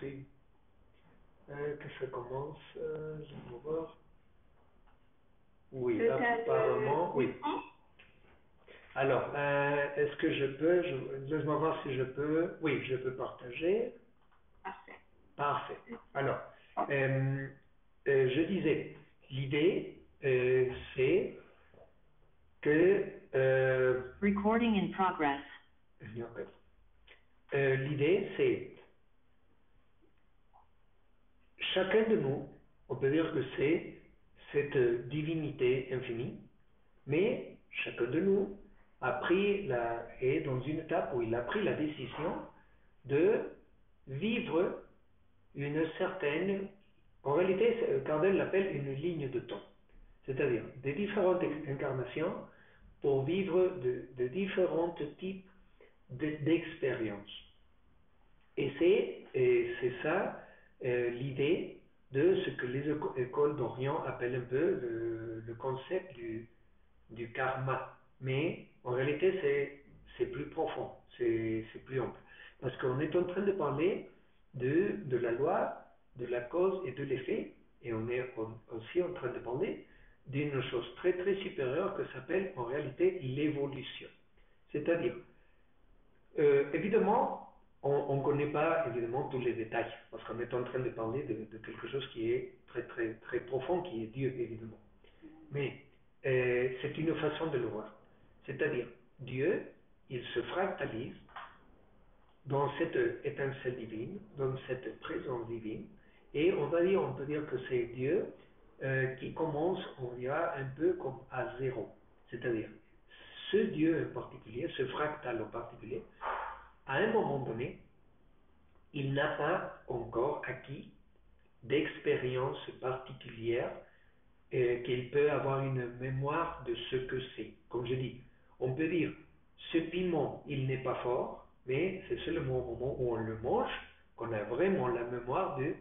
commencer. Que ça commence, laisse-moi voir. Oui, apparemment, oui. Alors, est-ce que je peux, laisse-moi voir si je peux, oui, je peux partager. Parfait. Parfait. Alors, je disais, l'idée, c'est que... Recording in progress. L'idée, c'est chacun de nous, on peut dire que c'est cette divinité infinie, mais chacun de nous est dans une étape où il a pris la décision de vivre une certaine, en réalité, Kardec l'appelle une ligne de temps, c'est-à-dire des différentes incarnations pour vivre de différents types d'expériences. Et c'est ça l'idée de ce que les écoles d'Orient appellent un peu le concept du karma. Mais en réalité, c'est plus profond, c'est plus ample. Parce qu'on est en train de parler de la loi, de la cause et de l'effet, et on est aussi en train de parler d'une chose très très supérieure que s'appelle en réalité l'évolution. C'est-à-dire, évidemment, on ne connaît pas évidemment tous les détails, parce qu'on est en train de parler de quelque chose qui est très très très profond, qui est Dieu évidemment. Mais c'est une façon de le voir. C'est-à-dire, Dieu, il se fractalise dans cette étincelle divine, dans cette présence divine, et on peut dire que c'est Dieu qui commence, on dira, un peu comme à zéro. C'est-à-dire, ce Dieu en particulier, ce fractal en particulier, à un moment donné, il n'a pas encore acquis d'expérience particulière qu'il peut avoir une mémoire de ce que c'est. Comme je dis, on peut dire, ce piment, il n'est pas fort, mais c'est seulement au moment où on le mange qu'on a vraiment la mémoire de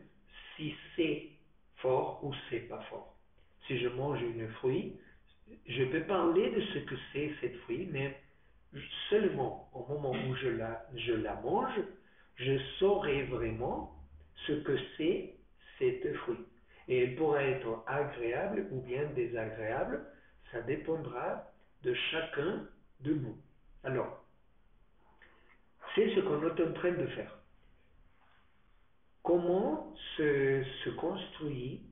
si c'est fort ou c'est pas fort. Si je mange une fruit, je peux parler de ce que c'est cette fruit, mais seulement au moment où je la mange, je saurai vraiment ce que c'est cette fruit. Et elle pourra être agréable ou bien désagréable, ça dépendra de chacun de nous. Alors, c'est ce qu'on est en train de faire. Comment se construit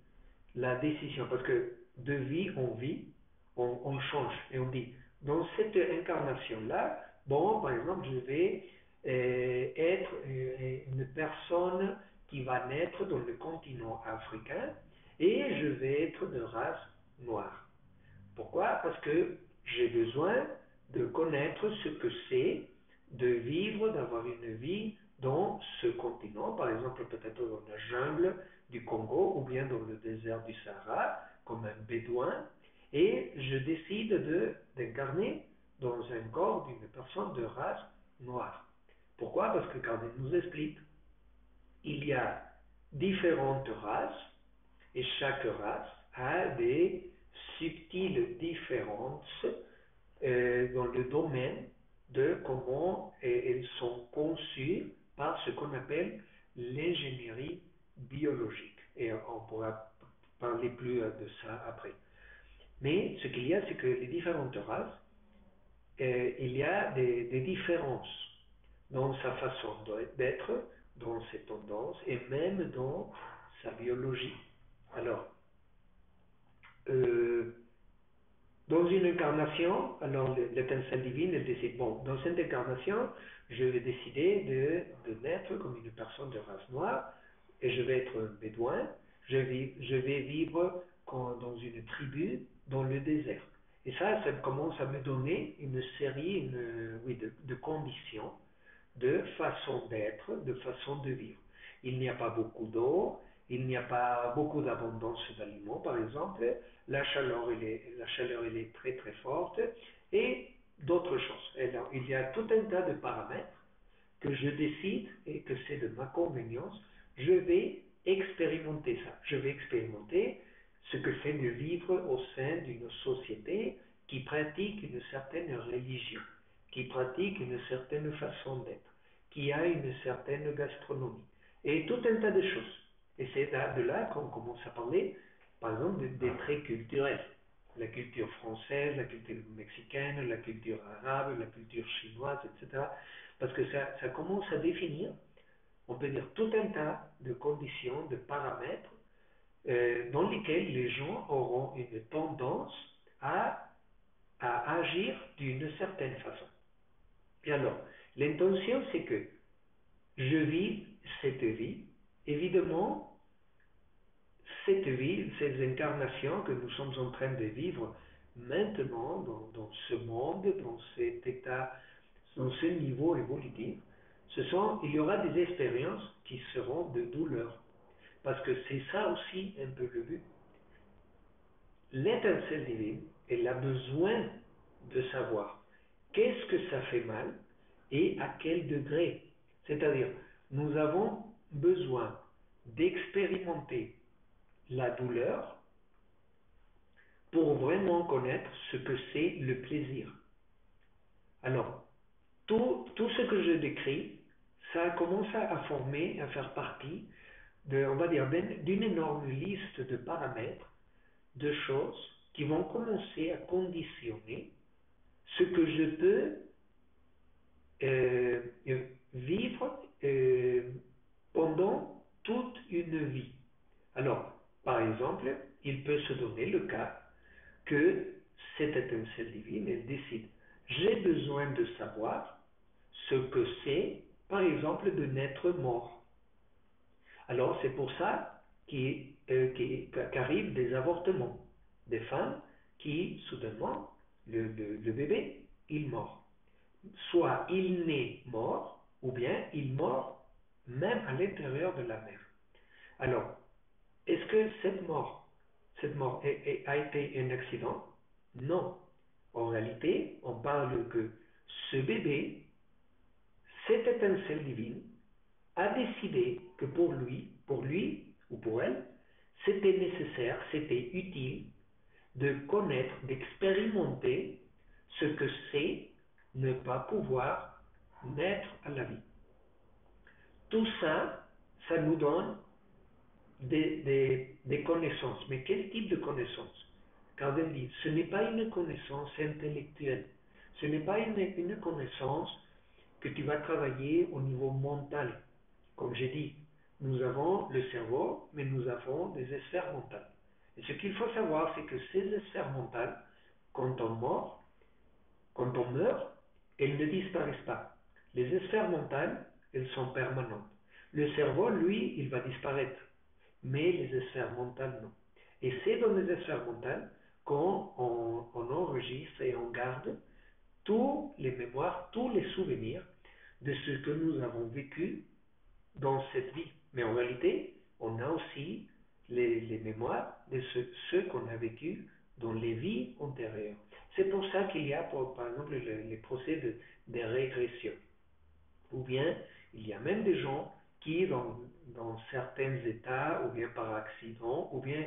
la décision? Parce que de vie en vie, on change et on dit, dans cette incarnation-là, bon, par exemple, je vais être une personne qui va naître dans le continent africain et je vais être de race noire. Pourquoi? Parce que j'ai besoin de connaître ce que c'est de vivre, d'avoir une vie dans ce continent, par exemple peut-être dans la jungle du Congo ou bien dans le désert du Sahara, comme un bédouin, et je décide d'incarner dans un corps d'une personne de race noire. Pourquoi? Parce que Kardec nous explique, il y a différentes races, et chaque race a des subtiles différences dans le domaine de comment elles sont conçues par ce qu'on appelle l'ingénierie biologique. Et on pourra parler plus de ça après. Mais ce qu'il y a, c'est que les différentes races, il y a des différences dans sa façon d'être, dans ses tendances et même dans sa biologie. Alors, dans une incarnation, alors l'étincelle divine, elle décide, bon, dans cette incarnation, je vais décider de naître comme une personne de race noire, et je vais être un bédouin, je vais vivre dans une tribu, dans le désert. Et ça commence à me donner une série de conditions, de façon d'être, de façon de vivre. Il n'y a pas beaucoup d'eau, il n'y a pas beaucoup d'abondance d'aliments, par exemple, la chaleur elle est très très forte, et d'autres choses. Alors, il y a tout un tas de paramètres que je décide, et que c'est de ma convenience, je vais expérimenter ça. Je vais expérimenter ce que c'est de vivre au sein d'une société qui pratique une certaine religion, qui pratique une certaine façon d'être, qui a une certaine gastronomie. et tout un tas de choses. Et c'est de là qu'on commence à parler, par exemple, des traits culturels. La culture française, la culture mexicaine, la culture arabe, la culture chinoise, etc. Parce que ça commence à définir, on peut dire, tout un tas de conditions, de paramètres dans lesquels les gens auront une tendance à, à agir d'une certaine façon. Et alors, l'intention, c'est que je vis cette vie. Évidemment, cette vie, ces incarnations que nous sommes en train de vivre maintenant dans ce monde, dans cet état, dans ce niveau évolutif, il y aura des expériences qui seront de douleur. Parce que c'est ça aussi un peu le but. L'étincelle divine, elle a besoin de savoir qu'est-ce que ça fait mal et à quel degré. C'est-à-dire, nous avons besoin d'expérimenter la douleur pour vraiment connaître ce que c'est le plaisir. Alors, tout ce que je décris, ça a commencé à former, à faire partie on va dire, d'une énorme liste de paramètres, de choses qui vont commencer à conditionner ce que je peux euh, vivre pendant toute une vie. Alors, par exemple, il peut se donner le cas que cette étincelle divine, elle décide, j'ai besoin de savoir ce que c'est, par exemple, de naître mort. Alors, c'est pour ça qu'arrivent des avortements, des femmes qui, soudainement, le bébé, il mord. Soit il naît mort, ou bien il mord même à l'intérieur de la mère. Alors, est-ce que cette mort a été un accident? Non. En réalité, on parle que ce bébé, cette étincelle divine, a décidé que pour lui ou pour elle, c'était nécessaire, c'était utile de connaître, d'expérimenter ce que c'est ne pas pouvoir naître à la vie. Tout ça, ça nous donne des connaissances. Mais quel type de connaissances? Car elle dit, ce n'est pas une connaissance intellectuelle. Ce n'est pas une connaissance que tu vas travailler au niveau mental. Comme j'ai dit, nous avons le cerveau, mais nous avons des sphères mentales. Et ce qu'il faut savoir, c'est que ces sphères mentales, quand on meurt, elles ne disparaissent pas. Les sphères mentales, elles sont permanentes. Le cerveau, lui, il va disparaître, mais les sphères mentales, non. Et c'est dans les sphères mentales qu'on enregistre et on garde tous les mémoires, tous les souvenirs de ce que nous avons vécu dans cette vie. Mais en réalité, on a aussi les mémoires de ce qu'on a vécu dans les vies antérieures. C'est pour ça qu'il y a, par exemple, les procès de régression. Ou bien, il y a même des gens qui, dans certains états, ou bien par accident, ou bien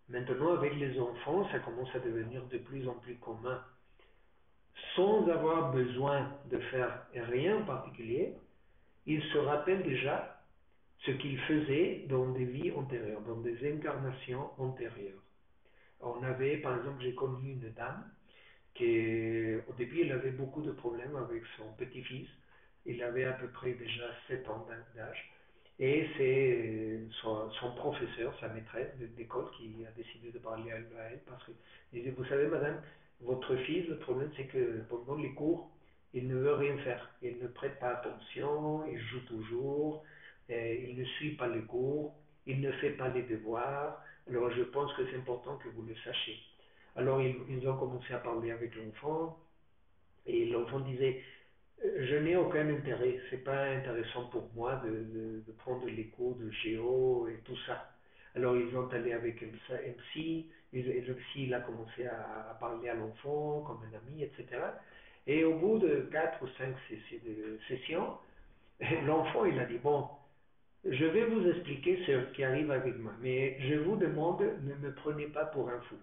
maintenant avec les enfants, ça commence à devenir de plus en plus commun, sans avoir besoin de faire rien en particulier, ils se rappellent déjà ce qu'ils faisaient dans des vies antérieures, dans des incarnations antérieures. On avait, par exemple, j'ai connu une dame qui, au début, elle avait beaucoup de problèmes avec son petit-fils. Il avait à peu près déjà 7 ans d'âge. Et c'est son professeur, sa maîtresse d'école, qui a décidé de parler à elle parce qu'il disait, vous savez, madame, votre fils, le problème, c'est que pendant les cours, il ne veut rien faire. Il ne prête pas attention, il joue toujours, il ne suit pas les cours, il ne fait pas les devoirs. Alors, je pense que c'est important que vous le sachiez. Alors, ils ont commencé à parler avec l'enfant, et l'enfant disait, je n'ai aucun intérêt, c'est pas intéressant pour moi de prendre les cours de géo et tout ça. Alors ils ont allé avec un psy, et le psy il a commencé à parler à l'enfant comme un ami, etc. Et au bout de 4 ou 5 sessions, l'enfant il a dit, bon, je vais vous expliquer ce qui arrive avec moi, mais je vous demande, ne me prenez pas pour un fou.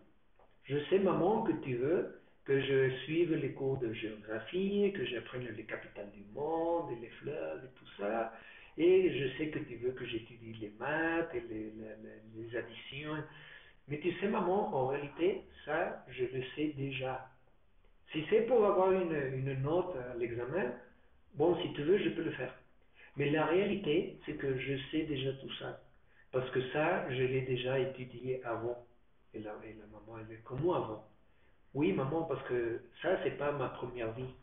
Je sais, maman, que tu veux que je suive les cours de géographie, que j'apprenne les capitales du monde, et les fleuves et tout ça. Et je sais que tu veux que j'étudie les maths et les additions. Mais tu sais, maman, en réalité, ça, je le sais déjà. Si c'est pour avoir une note à l'examen, bon, si tu veux, je peux le faire. Mais la réalité, c'est que je sais déjà tout ça. Parce que ça, je l'ai déjà étudié avant. Et la maman, elle est comme moi avant. Oui, maman, parce que ça, c'est pas ma première vie.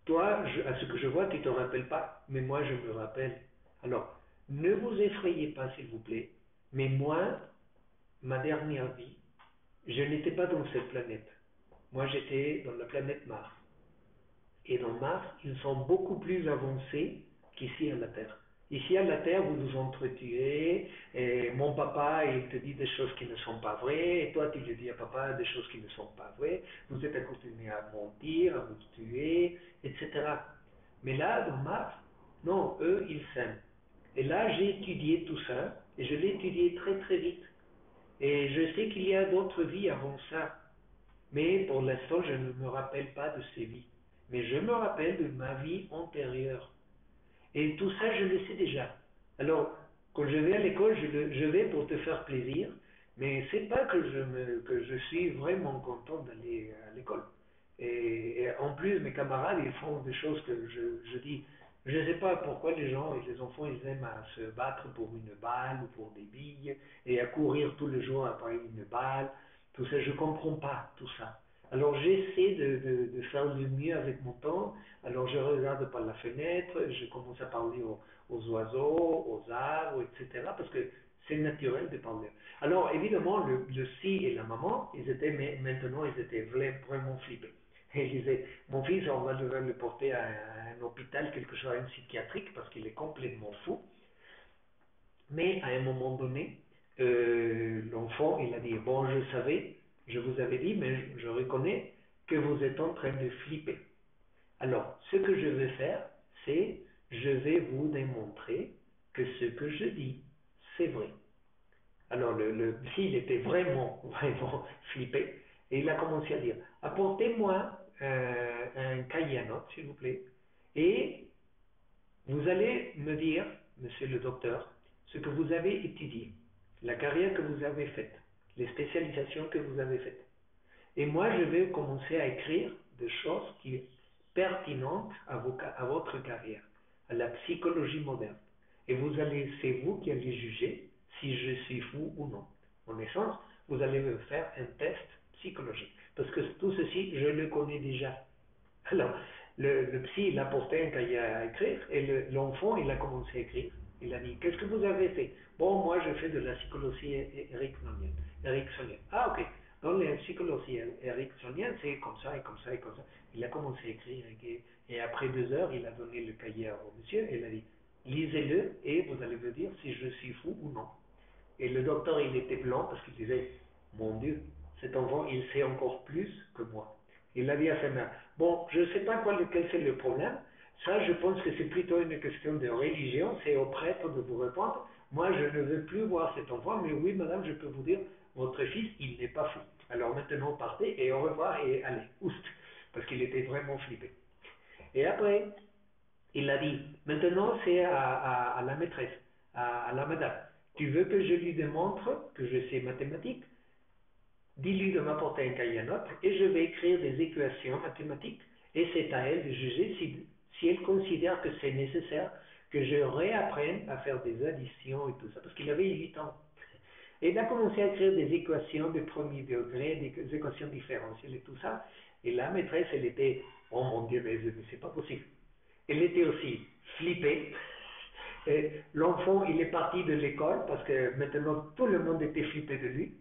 Toi, à ce que je vois, tu ne te rappelles pas, mais moi, je me rappelle. Alors, ne vous effrayez pas, s'il vous plaît. Mais moi, ma dernière vie, je n'étais pas dans cette planète. Moi, j'étais dans la planète Mars. Et dans Mars, ils sont beaucoup plus avancés qu'ici à la Terre. Ici à la Terre, vous vous entretuez, et mon papa, il te dit des choses qui ne sont pas vraies, et toi, tu lui dis à papa des choses qui ne sont pas vraies, vous êtes accoutumés à mentir, à vous tuer, etc. Mais là, dans Mars, non, eux, ils s'aiment. Et là, j'ai étudié tout ça, et je l'ai étudié très très vite. Et je sais qu'il y a d'autres vies avant ça. Mais pour l'instant, je ne me rappelle pas de ces vies. Mais je me rappelle de ma vie antérieure. Et tout ça, je le sais déjà. Alors, quand je vais à l'école, je vais pour te faire plaisir, mais c'est pas que je suis vraiment content d'aller à l'école. Et en plus, mes camarades, ils font des choses que je dis, je ne sais pas pourquoi les gens et les enfants, ils aiment à se battre pour une balle ou pour des billes et à courir tous les jours après une balle. Tout ça, je ne comprends pas tout ça. Alors j'essaie de faire le mieux avec mon temps. Alors je regarde par la fenêtre, je commence à parler aux oiseaux, aux arbres, etc. Parce que c'est naturel de parler. Alors évidemment, le si et la maman, maintenant, ils étaient vraiment flippés. Et ils disaient, mon fils, on va devoir le porter à un hôpital, quelque chose, à une psychiatrique, parce qu'il est complètement fou. Mais à un moment donné, l'enfant, il a dit, bon, je savais, je vous avais dit, mais je reconnais que vous êtes en train de flipper. Alors, ce que je vais faire, c'est, je vais vous démontrer que ce que je dis, c'est vrai. Alors, le psy, il était vraiment, vraiment flippé, et il a commencé à dire, apportez-moi un cahier à notes, s'il vous plaît, et vous allez me dire, monsieur le docteur, ce que vous avez étudié, la carrière que vous avez faite, les spécialisations que vous avez faites. Et moi, je vais commencer à écrire des choses qui sont pertinentes à votre carrière, à la psychologie moderne. Et c'est vous qui allez juger si je suis fou ou non. En essence, vous allez me faire un test psychologique. Parce que tout ceci, je le connais déjà. Alors, le psy, il a porté un cahier à écrire et l'enfant, il a commencé à écrire. Il a dit, qu'est-ce que vous avez fait? Bon, moi, je fais de la psychologie ericksonienne. Ah, ok. Dans la psychologie ericksonienne, c'est comme ça et comme ça et comme ça. Il a commencé à écrire et après 2 heures, il a donné le cahier au monsieur et il a dit, lisez-le et vous allez me dire si je suis fou ou non. Et le docteur, il était blanc parce qu'il disait, mon Dieu, cet enfant, il sait encore plus que moi. Il a dit à sa mère, bon, je ne sais pas quel c'est le problème. Ça, je pense que c'est plutôt une question de religion. C'est au prêtre de vous répondre. Moi, je ne veux plus voir cet enfant, mais oui, madame, je peux vous dire, votre fils, il n'est pas fou. Alors maintenant, partez et au revoir et allez, oust, parce qu'il était vraiment flippé. Et après, il a dit, maintenant c'est à la maîtresse, à la madame. Tu veux que je lui démontre que je sais mathématiques? Dis-lui de m'apporter un cahier à notes et je vais écrire des équations mathématiques et c'est à elle de juger si elle considère que c'est nécessaire que je réapprenne à faire des additions et tout ça, parce qu'il avait 8 ans. Et il a commencé à écrire des équations de premier degré, des équations différentielles et tout ça. Et la maîtresse, elle était, oh mon Dieu, mais c'est pas possible. Elle était aussi flippée. Et l'enfant, il est parti de l'école parce que maintenant tout le monde était flippé de lui.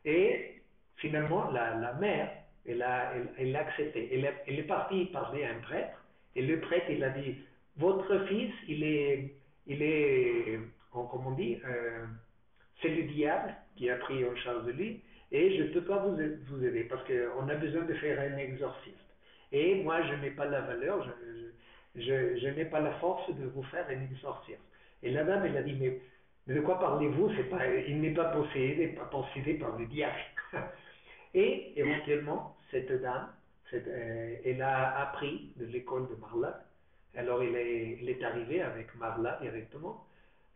Et finalement, la mère, elle a accepté. Elle est partie parler à un prêtre. Et le prêtre, il a dit, votre fils, comment on dit, c'est le diable qui a pris en charge de lui. Et je ne peux pas vous aider parce qu'on a besoin de faire un exorcisme. Et moi, je n'ai pas la valeur, je n'ai pas la force de vous faire un exorcisme. Et la dame, elle a dit, mais de quoi parlez-vous? Il n'est pas possédé par le diable. Et éventuellement, cette dame, elle a appris de l'école de Marla Alors il est arrivé avec Marla directement.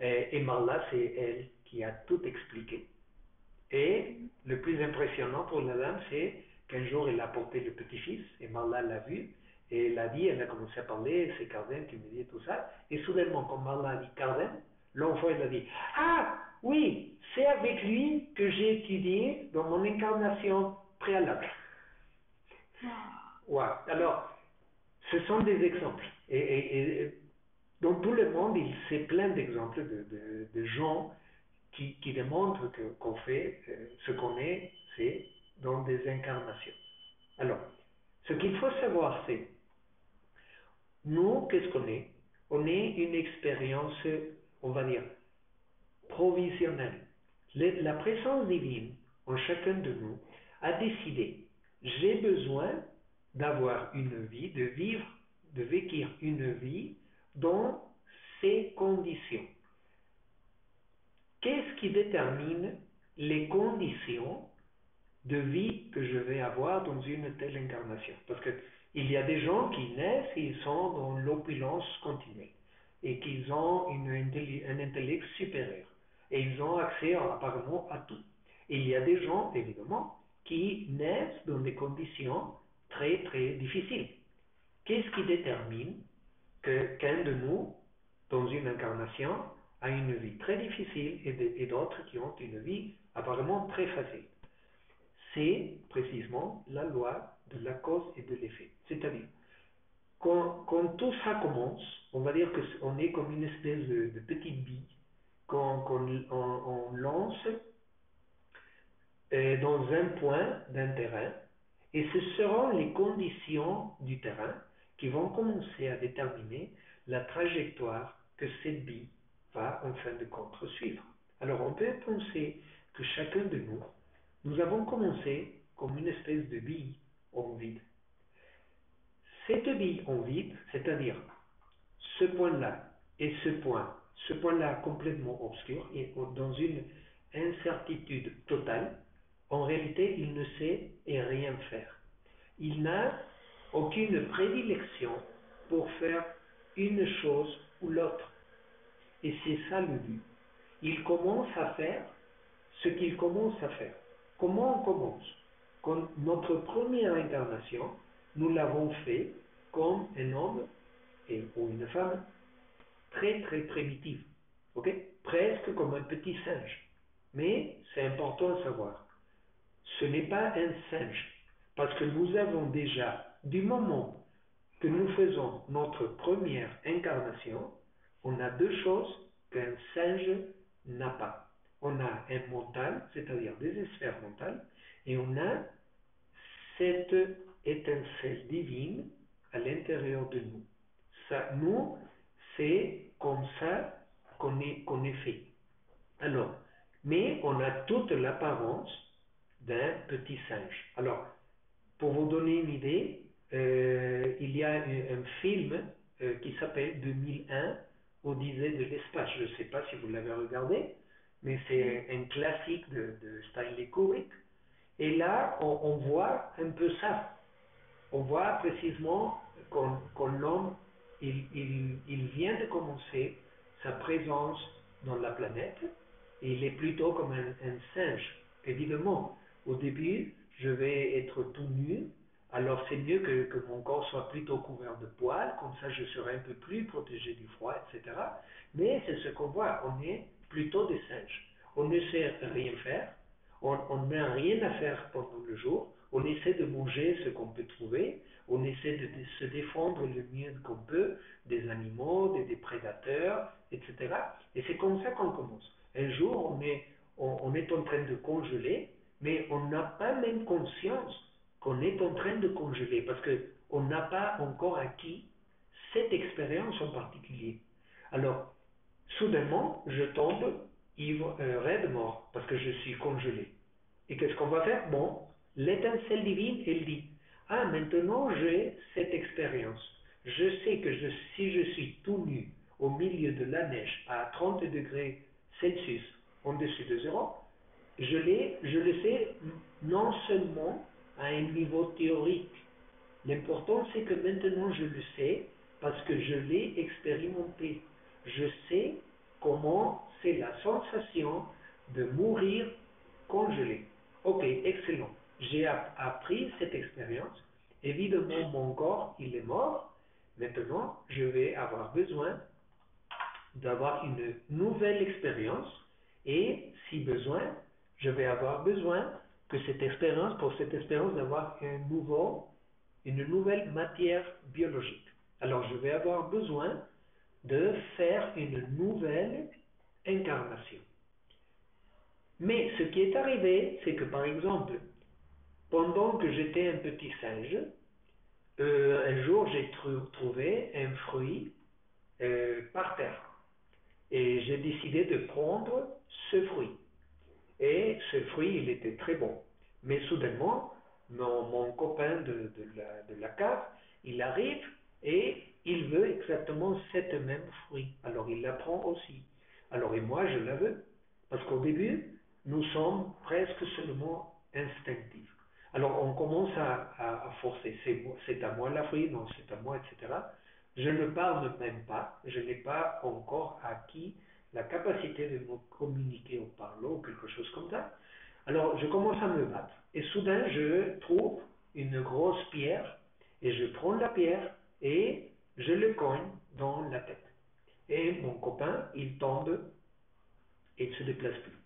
Et Marla, c'est elle qui a tout expliqué. Et le plus impressionnant pour la dame, c'est qu'un jour, elle a porté le petit-fils, et Marla l'a vu, et elle a dit, elle a commencé à parler, c'est Carden qui me dit tout ça, et soudainement, quand Marla a dit Carden, l'enfant, il a dit, ah, oui, c'est avec lui que j'ai étudié dans mon incarnation préalable. Ouais. Alors, ce sont des exemples. Et dans tout le monde, il c'est plein d'exemples de gens qui démontrent qu'on fait ce qu'on est, c'est dans des incarnations. Alors, ce qu'il faut savoir, c'est, nous, qu'est-ce qu'on est? On est une expérience, on va dire, provisionnelle. La présence divine en chacun de nous a décidé, j'ai besoin d'avoir une vie, de vécu une vie dans ces conditions. Qu'est-ce qui détermine les conditions de vie que je vais avoir dans une telle incarnation? Parce qu'il y a des gens qui naissent et ils sont dans l'opulence continuelle et qu'ils ont un intellect supérieur et ils ont accès apparemment à tout. Et il y a des gens, évidemment, qui naissent dans des conditions très très difficiles. Qu'est-ce qui détermine qu'un de nous, dans une incarnation, a une vie très difficile et d'autres qui ont une vie apparemment très facile? C'est précisément la loi de la cause et de l'effet. C'est-à-dire, quand tout ça commence, on va dire qu'on est comme une espèce de petite bille qu'on lance dans un point d'un terrain, et ce seront les conditions du terrain qui vont commencer à déterminer la trajectoire que cette bille va en fin de compte suivre. Alors on peut penser que chacun de nous, nous avons commencé comme une espèce de bille en vide. Cette bille en vide, c'est-à-dire ce point-là et ce point-là complètement obscur et dans une incertitude totale, en réalité, il ne sait rien faire. Il n'a aucune prédilection pour faire une chose ou l'autre. Et c'est ça le but. Il commence à faire ce qu'il commence à faire. Comment on commence? Quand notre première incarnation, nous l'avons fait comme un homme ou une femme très très primitive, ok? Presque comme un petit singe. Mais c'est important de savoir, ce n'est pas un singe, parce que nous avons déjà, du moment que nous faisons notre première incarnation, on a deux choses qu'un singe n'a pas. On a un mental, c'est-à-dire des sphères mentales, et on a cette étincelle divine à l'intérieur de nous. Ça, nous, c'est comme ça qu'on est fait. Alors, mais on a toute l'apparence d'un petit singe. Alors, pour vous donner une idée, il y a un film qui s'appelle 2001, Odyssée de l'espace. Je ne sais pas si vous l'avez regardé, mais c'est un classique de Stanley Kubrick. Et là, on voit un peu ça. On voit précisément quand l'homme, il vient de commencer sa présence dans la planète, et il est plutôt comme un singe. Évidemment, au début, je vais être tout nu, alors c'est mieux que mon corps soit plutôt couvert de poils, comme ça je serai un peu plus protégé du froid, etc. Mais c'est ce qu'on voit, on est plutôt des singes. On ne sait rien faire, on n'a rien à faire pendant le jour, on essaie de manger ce qu'on peut trouver, on essaie de se défendre le mieux qu'on peut des animaux, des prédateurs, etc. Et c'est comme ça qu'on commence. Un jour, on est en train de congeler, mais on n'a pas même conscience qu'on est en train de congeler, parce qu'on n'a pas encore acquis cette expérience en particulier. Alors, soudainement, je tombe ivre, raide mort, parce que je suis congelé. Et qu'est-ce qu'on va faire? Bon, l'étincelle divine, elle dit, ah, maintenant j'ai cette expérience. Je sais que si je suis tout nu au milieu de la neige à 30 degrés Celsius en-dessus de zéro, je le sais non seulement à un niveau théorique. L'important, c'est que maintenant je le sais parce que je l'ai expérimenté. Je sais comment c'est la sensation de mourir congelé. Ok, excellent. J'ai appris cette expérience. Évidemment, mon corps, il est mort. Maintenant, je vais avoir besoin d'avoir une nouvelle expérience et si besoin, je vais avoir besoin que cette expérience, pour cette expérience, d'avoir une nouvelle matière biologique. Alors, je vais avoir besoin de faire une nouvelle incarnation. Mais ce qui est arrivé, c'est que par exemple, pendant que j'étais un petit singe, un jour j'ai trouvé un fruit par terre. Et j'ai décidé de prendre ce fruit. Et ce fruit, il était très bon. Mais soudainement, mon copain de la cave, il arrive et il veut exactement cette même fruit. Alors il la prend aussi. Alors et moi, je la veux. Parce qu'au début, nous sommes presque seulement instinctifs. Alors on commence à forcer. C'est à moi la fruit, non, c'est à moi, etc. Je ne parle même pas. Je n'ai pas encore acquis la capacité de me communiquer en parlant ou quelque chose comme ça. Alors je commence à me battre. Et soudain, je trouve une grosse pierre et je prends la pierre et je le cogne dans la tête. Et mon copain, il tombe et il ne se déplace plus.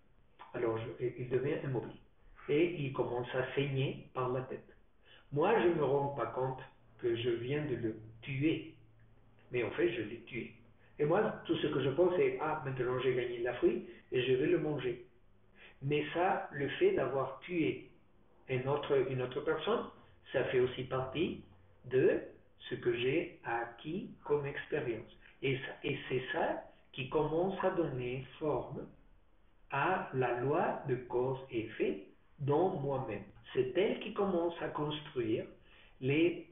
Alors il devient immobile. Et il commence à saigner par la tête. Moi, je ne me rends pas compte que je viens de le tuer. Mais en fait, je l'ai tué. Et moi, tout ce que je pense, c'est, ah, maintenant j'ai gagné la fruit et je vais le manger. Mais ça, le fait d'avoir tué une autre personne, ça fait aussi partie de ce que j'ai acquis comme expérience. Et c'est ça qui commence à donner forme à la loi de cause et effet dans moi-même. C'est elle qui commence à construire les,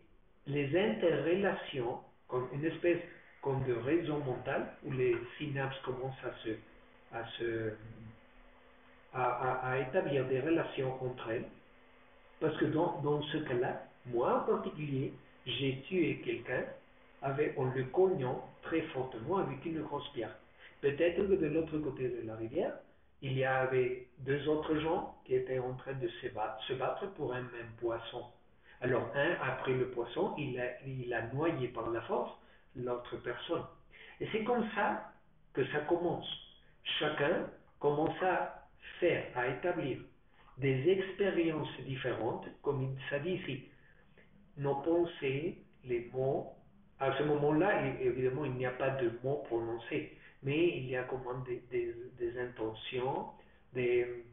les interrelations comme une espèce comme de réseau mental où les synapses commencent à établir des relations entre elles. Parce que dans ce cas-là, moi en particulier, j'ai tué quelqu'un en le cognant très fortement avec une grosse pierre. Peut-être que de l'autre côté de la rivière, il y avait deux autres gens qui étaient en train de se battre pour un même poisson. Alors un a pris le poisson, il a noyé par la force l'autre personne. Et c'est comme ça que ça commence. Chacun commence à faire, à établir des expériences différentes, comme ça dit ici, nos pensées, les mots. À ce moment-là, évidemment, il n'y a pas de mots prononcés, mais il y a comment des intentions, des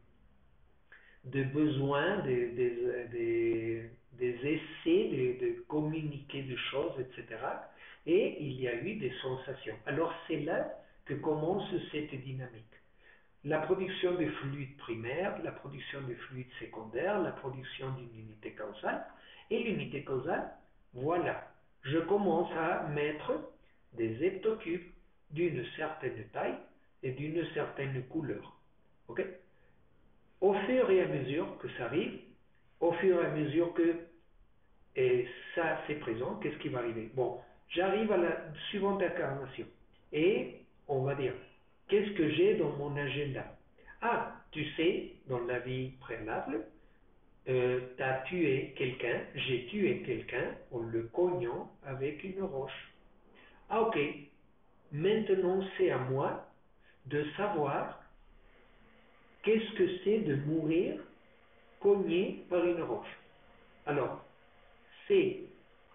besoins, des essais de communiquer des choses, etc. Et il y a eu des sensations. Alors c'est là que commence cette dynamique. La production de fluides primaires, la production de fluides secondaires, la production d'une unité causale. Et l'unité causale, voilà, je commence à mettre des heptocubes d'une certaine taille et d'une certaine couleur. Ok? Au fur et à mesure que ça arrive, au fur et à mesure que ça c'est présent, qu'est-ce qui va arriver? Bon, j'arrive à la suivante incarnation. Et on va dire, qu'est-ce que j'ai dans mon agenda? Ah, tu sais, dans la vie préalable, tu as tué quelqu'un, j'ai tué quelqu'un en le cognant avec une roche. Ah ok, maintenant c'est à moi de savoir qu'est-ce que c'est de mourir cogné par une roche. Alors, c'est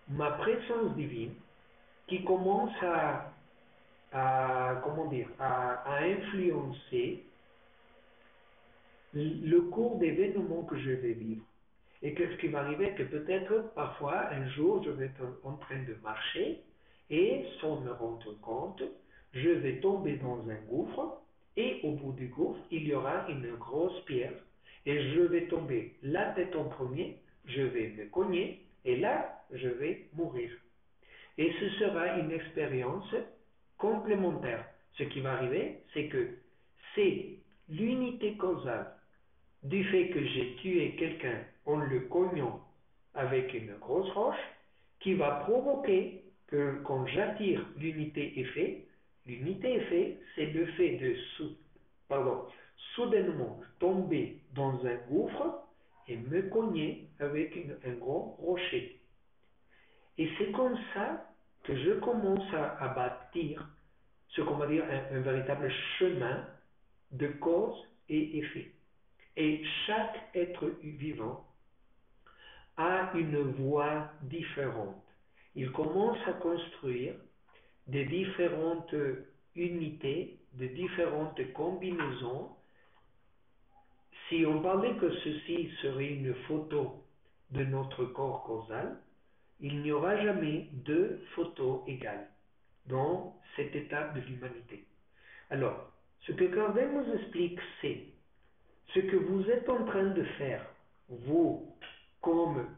ma présence divine qui commence comment dire, à influencer le cours d'événements que je vais vivre. Et qu'est-ce qui va arriver? Que peut-être parfois un jour je vais être en train de marcher et sans me rendre compte, je vais tomber dans un gouffre et au bout du gouffre, il y aura une grosse pierre et je vais tomber la tête en premier, je vais me cogner et là, je vais mourir. Et ce sera une expérience complémentaire. Ce qui va arriver, c'est que c'est l'unité causale du fait que j'ai tué quelqu'un en le cognant avec une grosse roche qui va provoquer que quand j'attire l'unité effet, c'est le fait de soudainement tomber dans un gouffre et me cogner avec un gros rocher. Et c'est comme ça que je commence à bâtir ce qu'on va dire un véritable chemin de cause et effet. Et chaque être vivant a une voie différente. Il commence à construire des différentes unités, de différentes combinaisons. Si on parlait que ceci serait une photo de notre corps causal, il n'y aura jamais deux photos égales dans cette étape de l'humanité. Alors, ce que Kardec nous explique, c'est ce que vous êtes en train de faire, vous, comme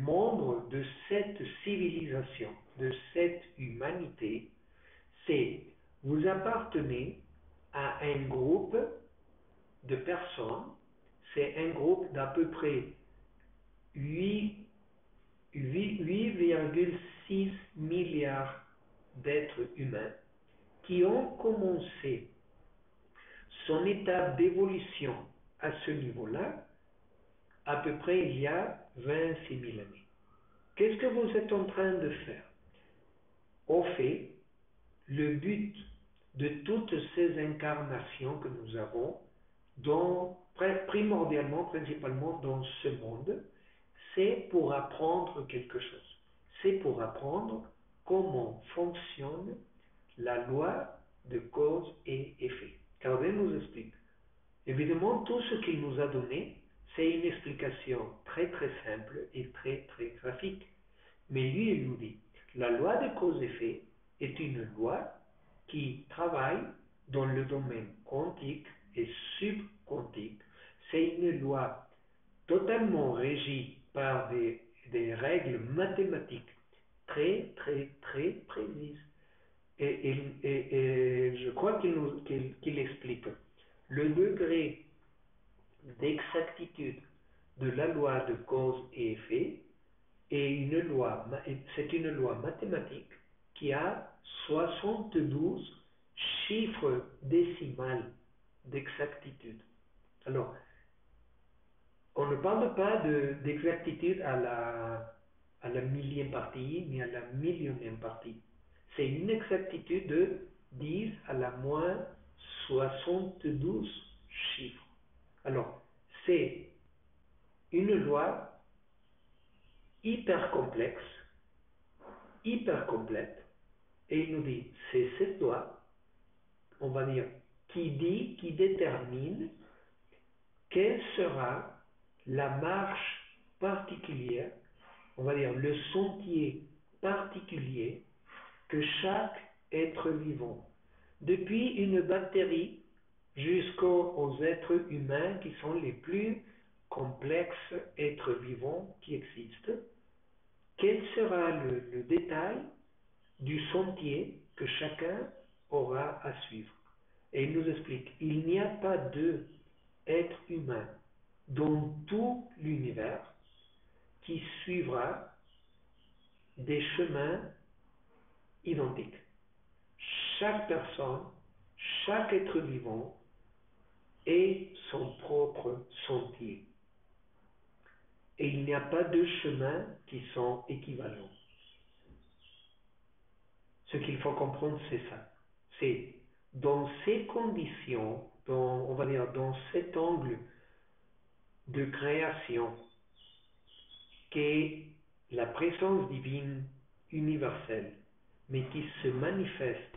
membre de cette civilisation, de cette humanité, c'est vous appartenez à un groupe de personnes, c'est un groupe d'à peu près 8,6 milliards d'êtres humains qui ont commencé son étape d'évolution à ce niveau-là à peu près il y a 26 000 années. Qu'est-ce que vous êtes en train de faire? Au fait, le but de toutes ces incarnations que nous avons, primordialement, principalement dans ce monde, c'est pour apprendre quelque chose. C'est pour apprendre comment fonctionne la loi de cause et effet. Kardec nous explique. Évidemment, tout ce qu'il nous a donné, c'est une explication très très simple et très très graphique. Mais lui, il nous dit, la loi de cause-effet est une loi qui travaille dans le domaine quantique et subquantique. C'est une loi totalement régie par des règles mathématiques très très très précises. Et je crois qu'il explique le degré d'exactitude de la loi de cause et effet c'est une loi mathématique qui a 72 chiffres décimales d'exactitude. Alors, on ne parle pas d'exactitude à la millième partie, ni à la millionième partie. C'est une exactitude de 10 à la moins 72 chiffres. Alors, c'est une loi hyper complexe, hyper complète, et il nous dit, c'est cette loi, on va dire, qui détermine quelle sera la marche particulière, on va dire le sentier particulier que chaque être vivant, depuis une bactérie jusqu'aux êtres humains qui sont les plus complexes êtres vivants qui existent, quel sera le détail du sentier que chacun aura à suivre. Et il nous explique, il n'y a pas deux êtres humains dans tout l'univers qui suivra des chemins identiques. Chaque personne, chaque être vivant est son propre sentier. Et il n'y a pas deux chemins qui sont équivalents. Ce qu'il faut comprendre, c'est ça. C'est dans ces conditions, on va dire dans cet angle de création, qu'est la présence divine universelle, mais qui se manifeste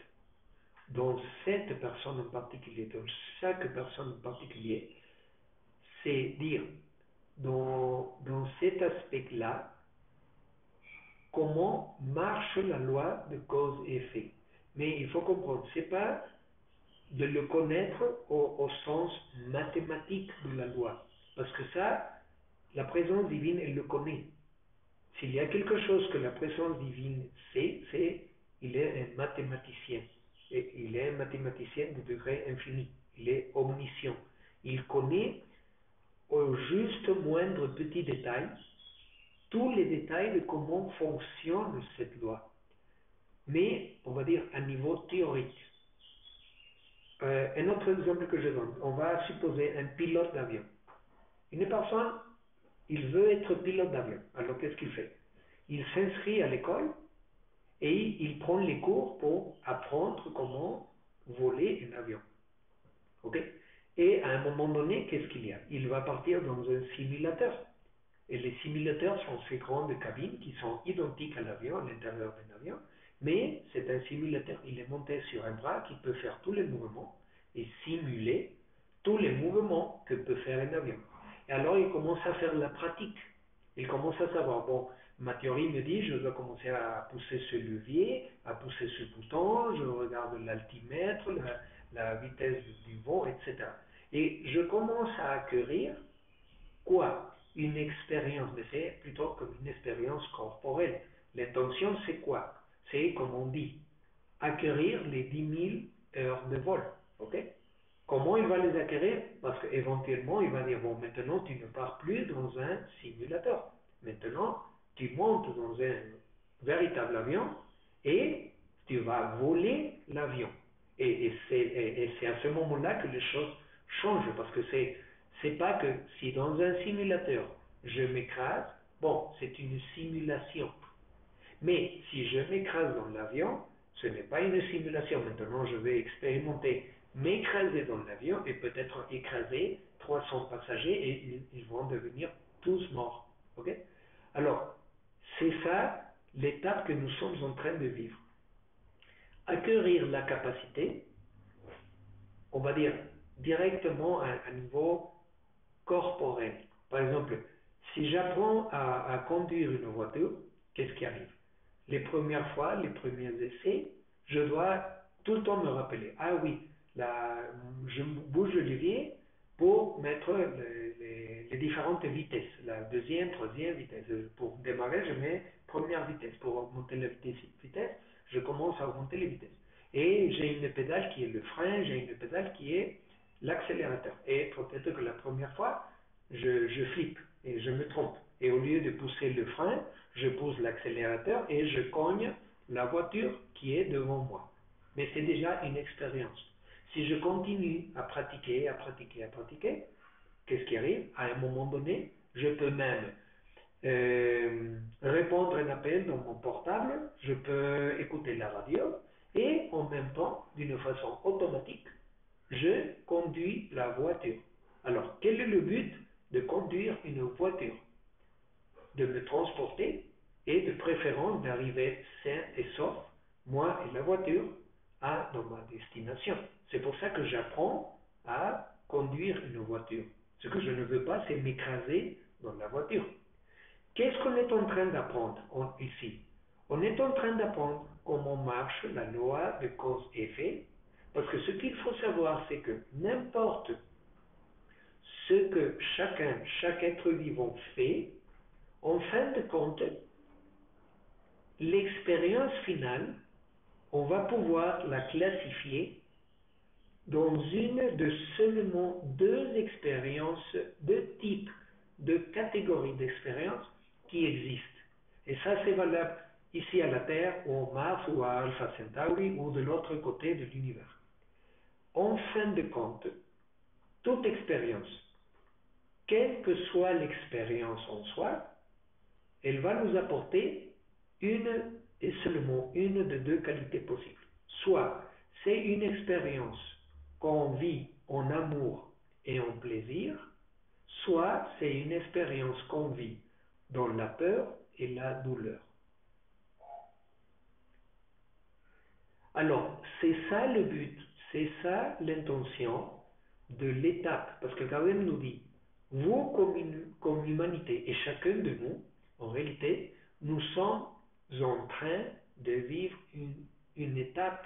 dans cette personne en particulier, dans chaque personne en particulier, c'est dire, dans cet aspect-là, comment marche la loi de cause et effet. Mais il faut comprendre, ce n'est pas de le connaître au sens mathématique de la loi. Parce que ça, la présence divine, elle le connaît. S'il y a quelque chose que la présence divine sait, c'est il est un mathématicien. Et il est un mathématicien de degré infini. Il est omniscient. Il connaît au juste moindre petit détail tous les détails de comment fonctionne cette loi. Mais, on va dire, à niveau théorique. Un autre exemple que je donne, on va supposer un pilote d'avion. Une personne, il veut être pilote d'avion. Alors, qu'est-ce qu'il fait? Il s'inscrit à l'école et il prend les cours pour apprendre comment voler un avion. Ok? Et à un moment donné, qu'est-ce qu'il y a? Il va partir dans un simulateur. Et les simulateurs sont ces grandes cabines qui sont identiques à l'avion, à l'intérieur d'un avion, mais c'est un simulateur. Il est monté sur un bras qui peut faire tous les mouvements et simuler tous les mouvements que peut faire un avion. Et alors il commence à faire la pratique. Il commence à savoir, bon, ma théorie me dit, je dois commencer à pousser ce levier, à pousser ce bouton, je regarde l'altimètre, la vitesse du vent, etc. Et je commence à acquérir quoi? Une expérience, mais c'est plutôt comme une expérience corporelle. L'intention, c'est quoi? C'est, comme on dit, acquérir les 10 000 heures de vol. Ok? Comment il va les acquérir? Parce qu'éventuellement, il va dire, bon, maintenant, tu ne pars plus dans un simulateur. Maintenant, tu montes dans un véritable avion et tu vas voler l'avion. Et c'est à ce moment-là que les choses changent, parce que c'est pas que si dans un simulateur, je m'écrase, bon, c'est une simulation. Mais si je m'écrase dans l'avion, ce n'est pas une simulation. Maintenant, je vais expérimenter m'écraser dans l'avion et peut-être écraser 300 passagers et ils vont devenir tous morts. Ok? Alors, c'est ça l'étape que nous sommes en train de vivre. Acquérir la capacité, on va dire directement à un niveau corporel. Par exemple, si j'apprends à conduire une voiture, qu'est-ce qui arrive? Les premières fois, les premiers essais, je dois tout le temps me rappeler, ah oui, je bouge le levier pour mettre les différentes vitesses, la deuxième, troisième vitesse. Pour démarrer, je mets première vitesse. Pour augmenter la vitesse, je commence à augmenter les vitesses. Et j'ai une pédale qui est le frein, j'ai une pédale qui est l'accélérateur. Et peut-être que la première fois, je flippe et je me trompe. Et au lieu de pousser le frein, je pousse l'accélérateur et je cogne la voiture qui est devant moi. Mais c'est déjà une expérience. Si je continue à pratiquer, qu'est-ce qui arrive? À un moment donné, je peux même répondre à un appel dans mon portable, je peux écouter la radio et en même temps, d'une façon automatique, je conduis la voiture. Alors, quel est le but de conduire une voiture? De me transporter et de préférence d'arriver sain et sauf, moi et la voiture, dans ma destination. C'est pour ça que j'apprends à conduire une voiture. Ce que je ne veux pas, c'est m'écraser dans la voiture. Qu'est-ce qu'on est en train d'apprendre ici? On est en train d'apprendre comment marche la loi de cause-effet, parce que ce qu'il faut savoir, c'est que n'importe ce que chaque être vivant fait, en fin de compte, l'expérience finale, on va pouvoir la classifier dans une de seulement deux expériences, deux types de catégories d'expériences qui existent. Et ça, c'est valable ici à la Terre, ou en Mars, ou à Alpha Centauri, ou de l'autre côté de l'univers. En fin de compte, toute expérience, quelle que soit l'expérience en soi, elle va nous apporter une et seulement une de deux qualités possibles. Soit c'est une expérience qu'on vit en amour et en plaisir, soit c'est une expérience qu'on vit dans la peur et la douleur. Alors, c'est ça le but, c'est ça l'intention de l'étape, parce que Gaudium nous dit, vous comme humanité et chacun de nous, en réalité, nous sommes en train de vivre une étape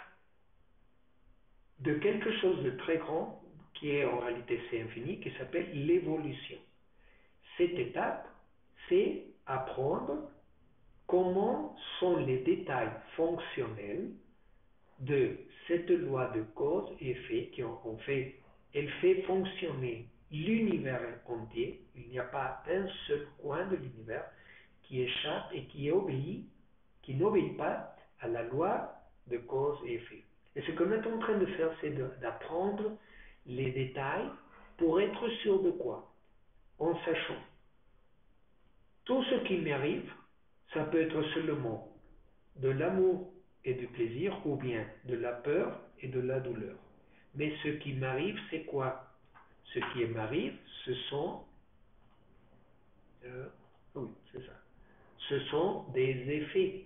de quelque chose de très grand, qui est en réalité c'est infini, qui s'appelle l'évolution. Cette étape, c'est apprendre comment sont les détails fonctionnels de cette loi de cause et effet qui elle fait fonctionner l'univers entier. Il n'y a pas un seul coin de l'univers qui échappe et qui n'obéit pas à la loi de cause et effet. Et ce qu'on est en train de faire, c'est d'apprendre les détails pour être sûr de quoi? En sachant, tout ce qui m'arrive, ça peut être seulement de l'amour et du plaisir, ou bien de la peur et de la douleur. Mais ce qui m'arrive, c'est quoi? Ce qui m'arrive, ce sont oui, c'est ça. Ce sont des effets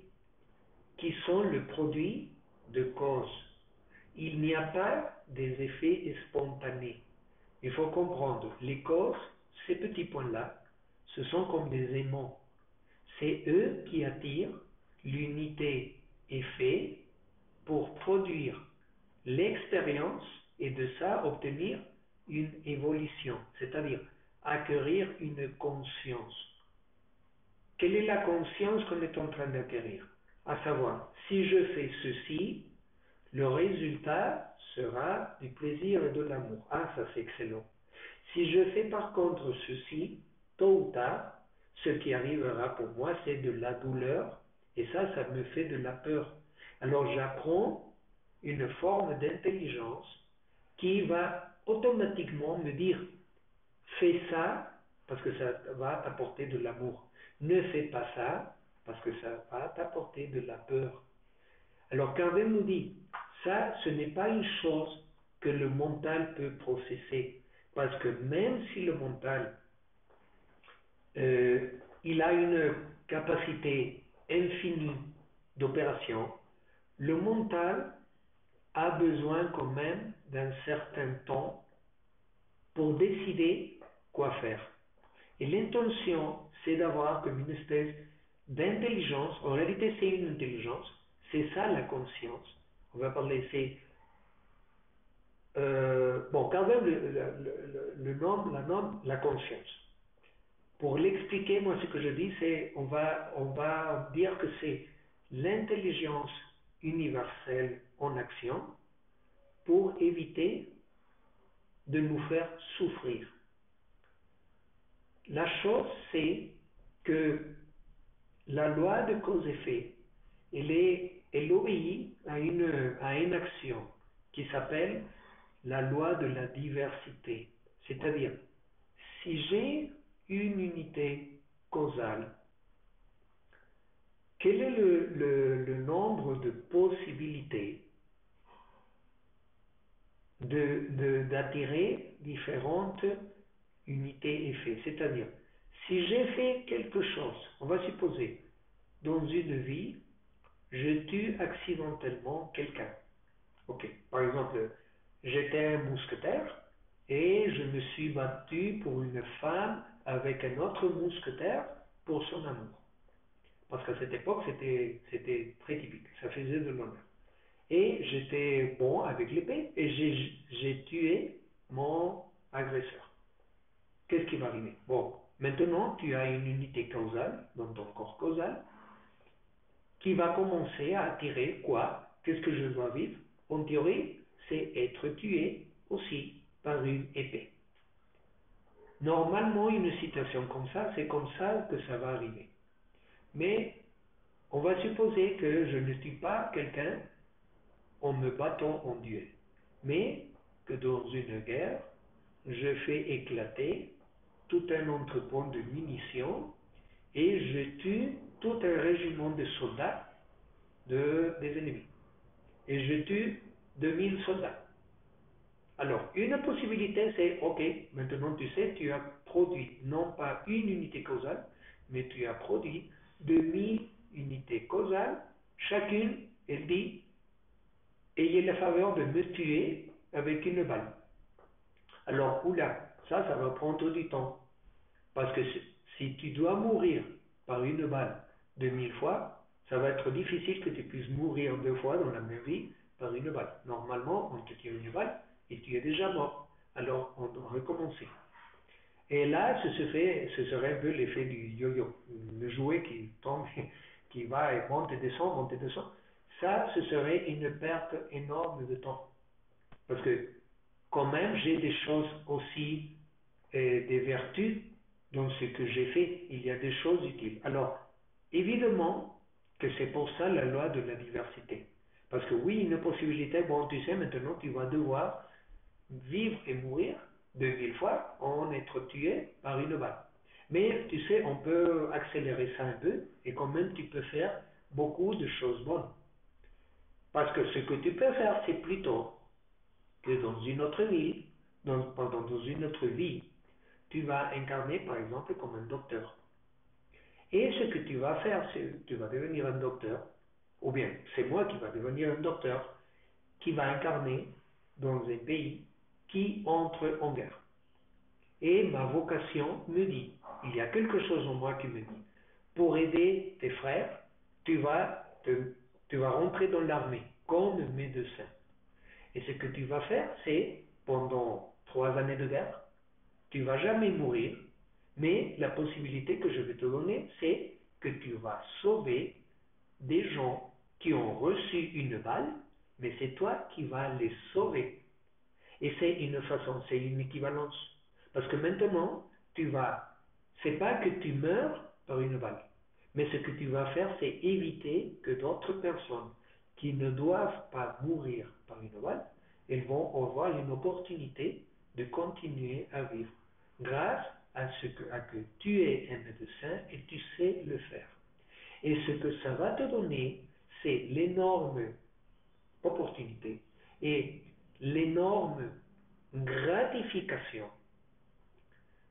qui sont le produit de causes. Il n'y a pas des effets spontanés. Il faut comprendre, les causes, ces petits points-là, ce sont comme des aimants. C'est eux qui attirent l'unité effet pour produire l'expérience et de ça obtenir une évolution, c'est-à-dire acquérir une conscience. Quelle est la conscience qu'on est en train d'acquérir? À savoir, si je fais ceci, le résultat sera du plaisir et de l'amour. Ah, ça c'est excellent. Si je fais par contre ceci, tôt ou tard, ce qui arrivera pour moi, c'est de la douleur, et ça me fait de la peur. Alors j'apprends une forme d'intelligence qui va automatiquement me dire, fais ça, parce que ça va t'apporter de l'amour. Ne fais pas ça, parce que ça va t'apporter de la peur. Alors quand on nous dit, ça, ce n'est pas une chose que le mental peut processer. Parce que même si le mental, il a une capacité infinie d'opération, le mental a besoin quand même d'un certain temps pour décider quoi faire. Et l'intention, c'est d'avoir comme une espèce d'intelligence. En réalité, c'est une intelligence. C'est ça la conscience. On va parler, c'est bon, quand même le nom, la conscience. Pour l'expliquer, moi, ce que je dis, c'est, on va dire que c'est l'intelligence universelle en action pour éviter de nous faire souffrir. La chose, c'est que la loi de cause-effet, elle obéit à une action qui s'appelle la loi de la diversité. C'est-à-dire, si j'ai une unité causale, quel est le nombre de possibilités d'attirer différentes unités effets? C'est-à-dire, si j'ai fait quelque chose, on va supposer, dans une vie, je tue accidentellement quelqu'un. Ok, par exemple, j'étais un mousquetaire et je me suis battu pour une femme avec un autre mousquetaire pour son amour. Parce qu'à cette époque, c'était très typique, ça faisait de l'honneur. Et j'étais bon avec l'épée et j'ai tué mon agresseur. Qu'est-ce qui va arriver? Bon, maintenant tu as une unité causale dans ton corps causal qui va commencer à attirer quoi? Qu'est-ce que je dois vivre? En théorie, c'est être tué aussi par une épée. Normalement, une situation comme ça, c'est comme ça que ça va arriver. Mais on va supposer que je ne tue pas quelqu'un en me battant en duel, mais que dans une guerre, je fais éclater tout un entrepôt de munitions et je tue tout un régiment de soldats des ennemis. Et je tue 2000 soldats. Alors, une possibilité, c'est, ok, maintenant tu sais, tu as produit non pas une unité causale, mais tu as produit 2000 unités causales. Chacune, elle dit, ayez la faveur de me tuer avec une balle. Alors, oula, ça va prendre du temps. Parce que si tu dois mourir par une balle 2000 fois, ça va être difficile que tu puisses mourir 2 fois dans la même vie par une balle. Normalement, on te tire une balle et tu es déjà mort. Alors, on doit recommencer. Et là, ce serait un peu l'effet du yo-yo. Le jouet qui tombe, qui va et monte et descend, monte et descend. Ça, ce serait une perte énorme de temps. Parce que, quand même, j'ai des choses aussi, des vertus dans ce que j'ai fait. Il y a des choses utiles. Alors, Évidemment que c'est pour ça la loi de la diversité. Parce que oui, une possibilité, bon, tu sais, maintenant tu vas devoir vivre et mourir 2000 fois en être tué par une balle. Mais tu sais, on peut accélérer ça un peu et quand même tu peux faire beaucoup de choses bonnes. Parce que ce que tu peux faire, c'est plutôt que dans une autre vie, dans une autre vie, tu vas incarner par exemple comme un docteur. Et ce que tu vas faire, c'est que tu vas devenir un docteur, ou bien c'est moi qui va devenir un docteur, qui va incarner dans un pays qui entre en guerre. Et ma vocation me dit, il y a quelque chose en moi qui me dit, pour aider tes frères, tu vas, tu vas rentrer dans l'armée comme médecin. Et ce que tu vas faire, c'est, pendant 3 années de guerre, tu ne vas jamais mourir, mais la possibilité que je vais te donner, c'est que tu vas sauver des gens qui ont reçu une balle, mais c'est toi qui vas les sauver. Et c'est une façon, c'est une équivalence. Parce que maintenant, c'est pas que tu meurs par une balle, mais ce que tu vas faire, c'est éviter que d'autres personnes qui ne doivent pas mourir par une balle, elles vont avoir une opportunité de continuer à vivre grâce à que tu es un médecin et tu sais le faire. Et ce que ça va te donner, c'est l'énorme opportunité et l'énorme gratification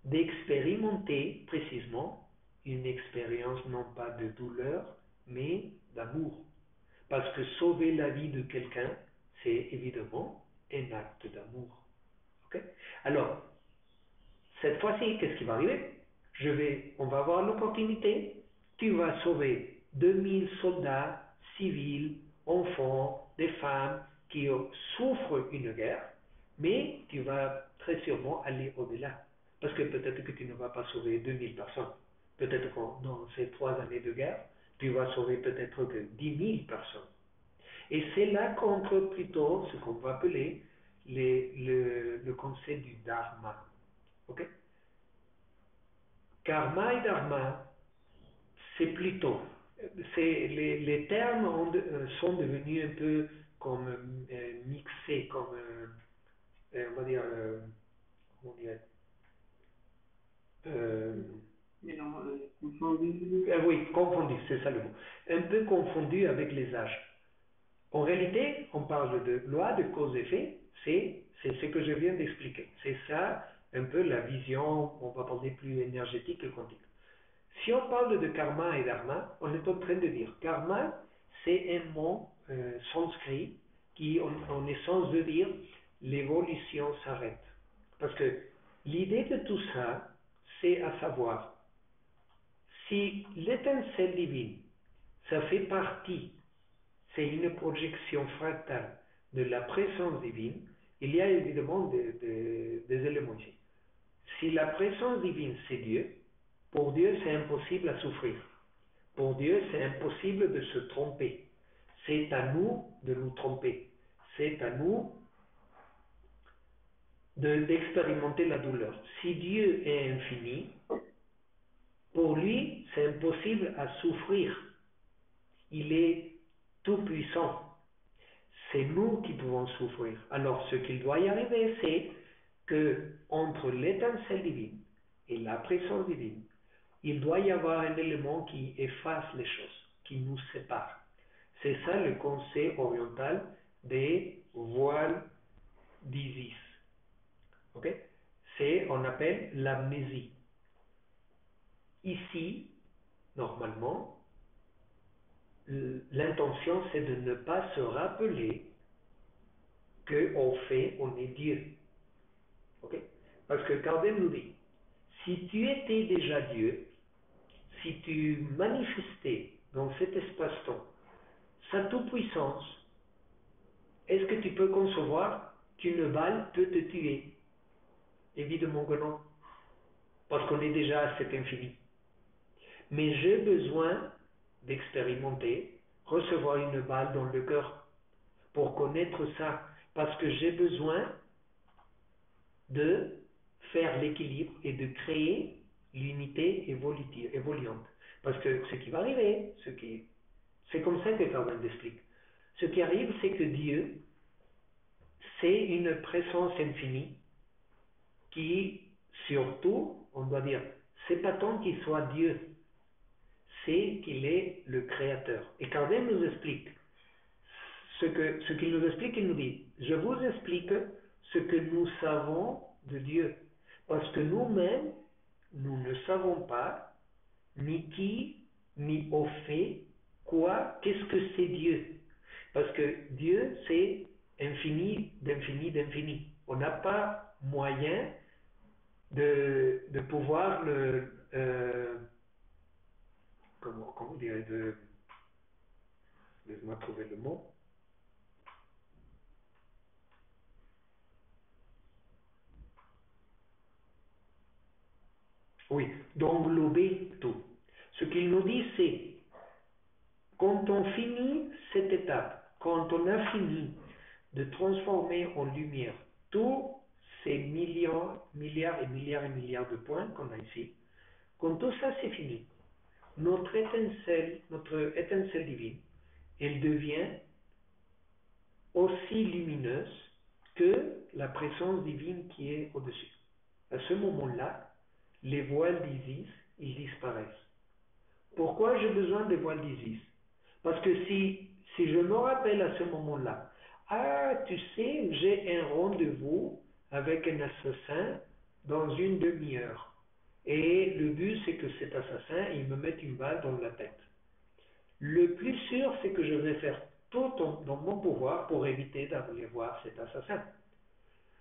d'expérimenter précisément une expérience non pas de douleur, mais d'amour. Parce que sauver la vie de quelqu'un, c'est évidemment un acte d'amour. Okay? Alors, cette fois-ci, qu'est-ce qui va arriver? On va avoir l'opportunité, tu vas sauver 2000 soldats, civils, enfants, des femmes qui souffrent une guerre, mais tu vas très sûrement aller au-delà. Parce que peut-être que tu ne vas pas sauver 2000 personnes. Peut-être que dans ces 3 années de guerre, tu vas sauver peut-être que 10 000 personnes. Et c'est là qu'entre plutôt ce qu'on va appeler le concept du dharma. Okay? Karma et dharma, c'est plutôt, les termes sont devenus un peu comme mixés, comme, on va dire, comment dire, oui, confondu, c'est ça le mot, un peu confondu avec les âges. En réalité, on parle de loi de cause-effet, c'est ce que je viens d'expliquer. C'est ça, un peu la vision, on va parler plus énergétique que quantique. Si on parle de karma et dharma, on est en train de dire karma, c'est un mot sanskrit qui, en essence, veut dire l'évolution s'arrête. Parce que l'idée de tout ça, c'est à savoir, si l'étincelle divine, ça fait partie, c'est une projection fractale de la présence divine, il y a évidemment des éléments ici. Si la présence divine, c'est Dieu, pour Dieu, c'est impossible à souffrir. Pour Dieu, c'est impossible de se tromper. C'est à nous de nous tromper. C'est à nous d'expérimenter la douleur. Si Dieu est infini, pour lui, c'est impossible à souffrir. Il est tout puissant. C'est nous qui pouvons souffrir. Alors, ce qu'il doit y arriver, c'est que entre l'étincelle divine et la présence divine, il doit y avoir un élément qui efface les choses, qui nous sépare. C'est ça le concept oriental des voiles d'Isis. Okay? On appelle l'amnésie. Ici, normalement, l'intention c'est de ne pas se rappeler qu'au fait, on est Dieu. Okay? Parce que Kardec nous dit, si tu étais déjà Dieu, si tu manifestais dans cet espace-temps sa toute-puissance, est-ce que tu peux concevoir qu'une balle peut te tuer? Évidemment que non, parce qu'on est déjà à cet infini. Mais j'ai besoin d'expérimenter, recevoir une balle dans le cœur pour connaître ça, parce que j'ai besoin de faire l'équilibre et de créer l'unité évoluante. Parce que ce qui va arriver, c'est comme ça que Carmen l'explique. Ce qui arrive, c'est que Dieu, c'est une présence infinie qui, surtout, on doit dire, c'est pas tant qu'il soit Dieu, c'est qu'il est le Créateur. Et Carmen nous explique ce qu'il nous explique, il nous dit, je vous explique ce que nous savons de Dieu, parce que nous-mêmes, nous ne savons pas ni qui, ni au fait, quoi, qu'est-ce que c'est Dieu. Parce que Dieu, c'est infini, d'infini, d'infini. On n'a pas moyen de pouvoir comment dire, laisse-moi trouver le mot. Oui, d'englober tout. Ce qu'il nous dit, c'est quand on finit cette étape, quand on a fini de transformer en lumière tous ces milliards et milliards de points qu'on a ici, quand tout ça c'est fini, notre étincelle divine, elle devient aussi lumineuse que la présence divine qui est au-dessus. À ce moment-là, les voiles d'Isis, ils disparaissent. Pourquoi j'ai besoin des voiles d'Isis? Parce que si je me rappelle à ce moment-là, ah, tu sais, j'ai un rendez-vous avec un assassin dans une demi-heure. Et le but, c'est que cet assassin, il me mette une balle dans la tête. Le plus sûr, c'est que je vais faire tout dans mon pouvoir pour éviter d'aller voir cet assassin.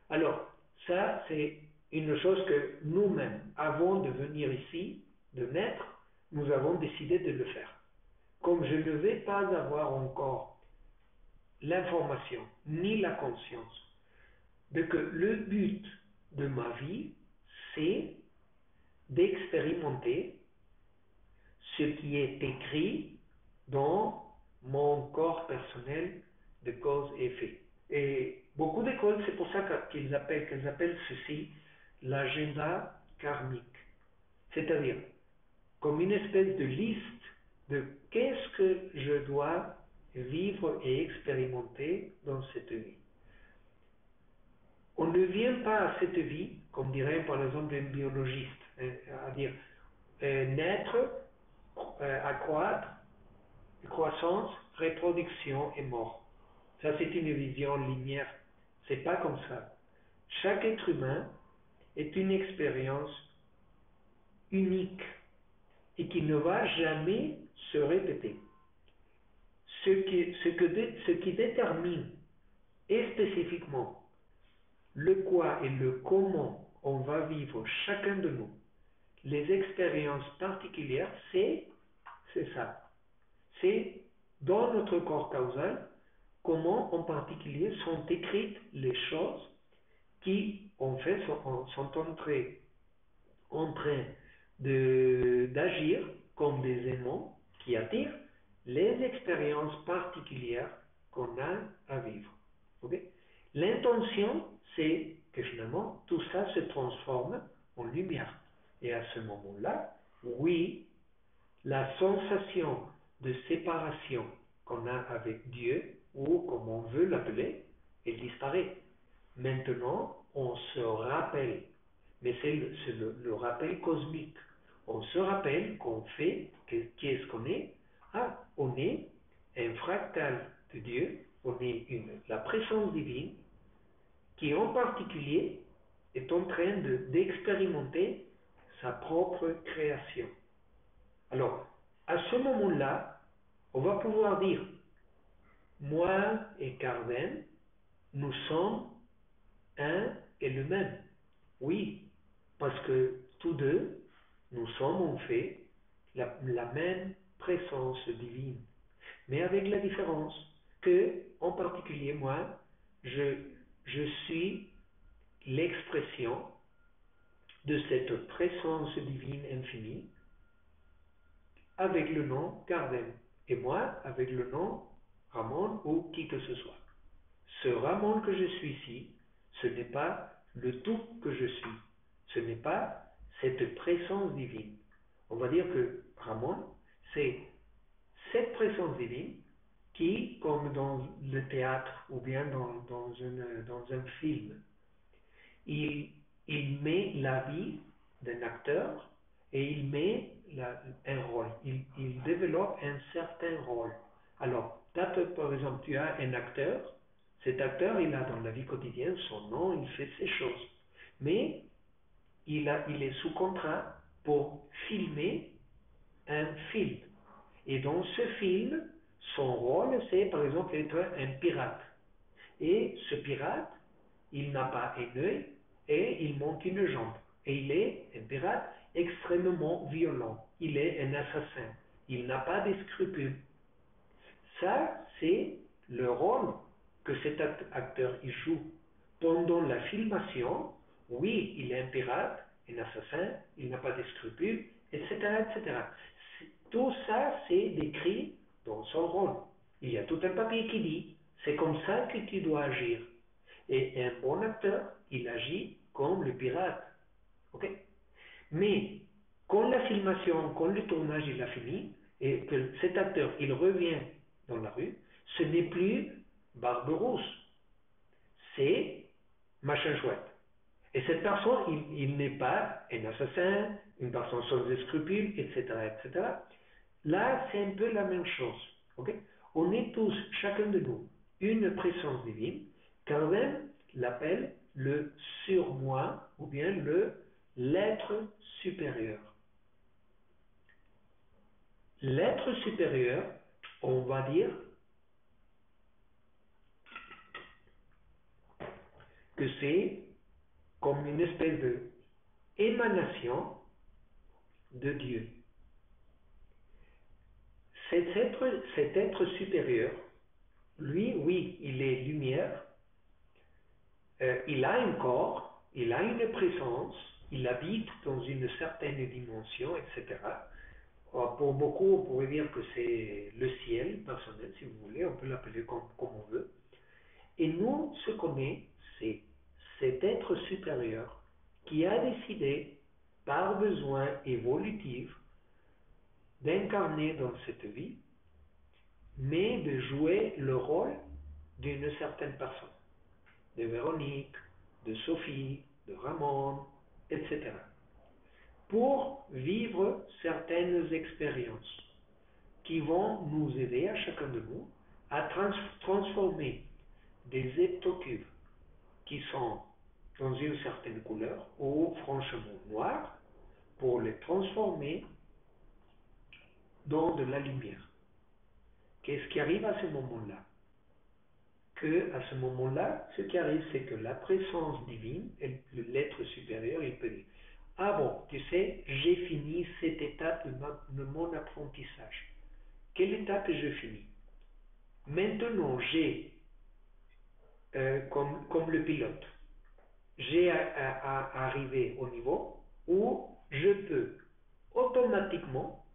Alors, ça, c'est une chose que nous-mêmes, avant de venir ici, de naître, nous avons décidé de le faire. Comme je ne vais pas avoir encore l'information ni la conscience de que le but de ma vie, c'est d'expérimenter ce qui est écrit dans mon corps personnel de cause et effet. Et beaucoup d'écoles, c'est pour ça qu'elles appellent ceci l'agenda karmique. C'est-à-dire, comme une espèce de liste de qu'est-ce que je dois vivre et expérimenter dans cette vie. On ne vient pas à cette vie, comme dirait par exemple un biologiste, à dire naître, accroître, croissance, reproduction et mort. Ça, c'est une vision linéaire. C'est pas comme ça. Chaque être humain est une expérience unique et qui ne va jamais se répéter. Ce qui détermine et spécifiquement le quoi et le comment on va vivre chacun de nous, les expériences particulières, c'est ça. C'est dans notre corps causal comment en particulier sont écrites les choses qui en fait sont en train d'agir comme des aimants qui attirent les expériences particulières qu'on a à vivre. Okay? L'intention, c'est que finalement, tout ça se transforme en lumière. Et à ce moment-là, oui, la sensation de séparation qu'on a avec Dieu, ou comme on veut l'appeler, elle disparaît. Maintenant, on se rappelle, mais c'est le rappel cosmique. On se rappelle qu'on fait, qui est-ce qu'on est? Ah, on est un fractal de Dieu, on est la présence divine qui en particulier est en train d'expérimenter sa propre création. Alors, à ce moment-là, on va pouvoir dire, moi et Carmen, nous sommes un et le même. Oui, parce que tous deux, nous sommes en fait la même présence divine. Mais avec la différence que, en particulier moi, je suis l'expression de cette présence divine infinie avec le nom Carden. Et moi, avec le nom Ramon ou qui que ce soit. Ce Ramon que je suis ici, ce n'est pas le tout que je suis. Ce n'est pas cette présence divine. On va dire que Ramon, c'est cette présence divine qui, comme dans le théâtre ou bien dans un film, il, il met la vie d'un acteur et il met un rôle. Il développe un certain rôle. Alors, par exemple, tu as un acteur. Cet acteur, il a dans la vie quotidienne son nom, il fait ses choses. Mais il est sous contrat pour filmer un film. Et dans ce film, son rôle, c'est par exemple être un pirate. Et ce pirate, il n'a pas un œil et il manque une jambe. Et il est un pirate extrêmement violent. Il est un assassin. Il n'a pas de scrupules. Ça, c'est le rôle que cet acteur il joue. Pendant la filmation, oui, il est un pirate, un assassin, il n'a pas de scrupules, etc., etc. Tout ça, c'est décrit dans son rôle. Il y a tout un papier qui dit, c'est comme ça que tu dois agir. Et un bon acteur, il agit comme le pirate. Ok? Mais quand la filmation, quand le tournage il a fini, et que cet acteur il revient dans la rue, ce n'est plus Barberousse, c'est machin chouette. Et cette personne, il n'est pas un assassin, une personne sans scrupules, etc., etc. Là, c'est un peu la même chose. Okay? On est tous, chacun de nous, une présence divine, quand même l'appelle le surmoi ou bien l'être supérieur. L'être supérieur, on va dire que c'est comme une espèce d'émanation de Dieu. Cet être supérieur, lui, oui, il est lumière, il a un corps, il a une présence, il habite dans une certaine dimension, etc. Pour beaucoup, on pourrait dire que c'est le ciel personnel, si vous voulez, on peut l'appeler comme on veut. Et nous, ce qu'on est, c'est cet être supérieur qui a décidé, par besoin évolutif, d'incarner dans cette vie, mais de jouer le rôle d'une certaine personne, de Véronique, de Sophie, de Ramon, etc. Pour vivre certaines expériences qui vont nous aider à chacun de nous à transformer des heptocubes qui sont dans une certaine couleur ou franchement noirs pour les transformer dans de la lumière. Qu'est-ce qui arrive à ce moment-là? À ce moment-là, ce qui arrive, c'est que la présence divine, l'être supérieur, il peut dire, ah bon, tu sais, j'ai fini cette étape de mon apprentissage. Quelle étape je finis? Maintenant, j'ai, comme le pilote, j'ai arrivé au niveau où je peux automatiquement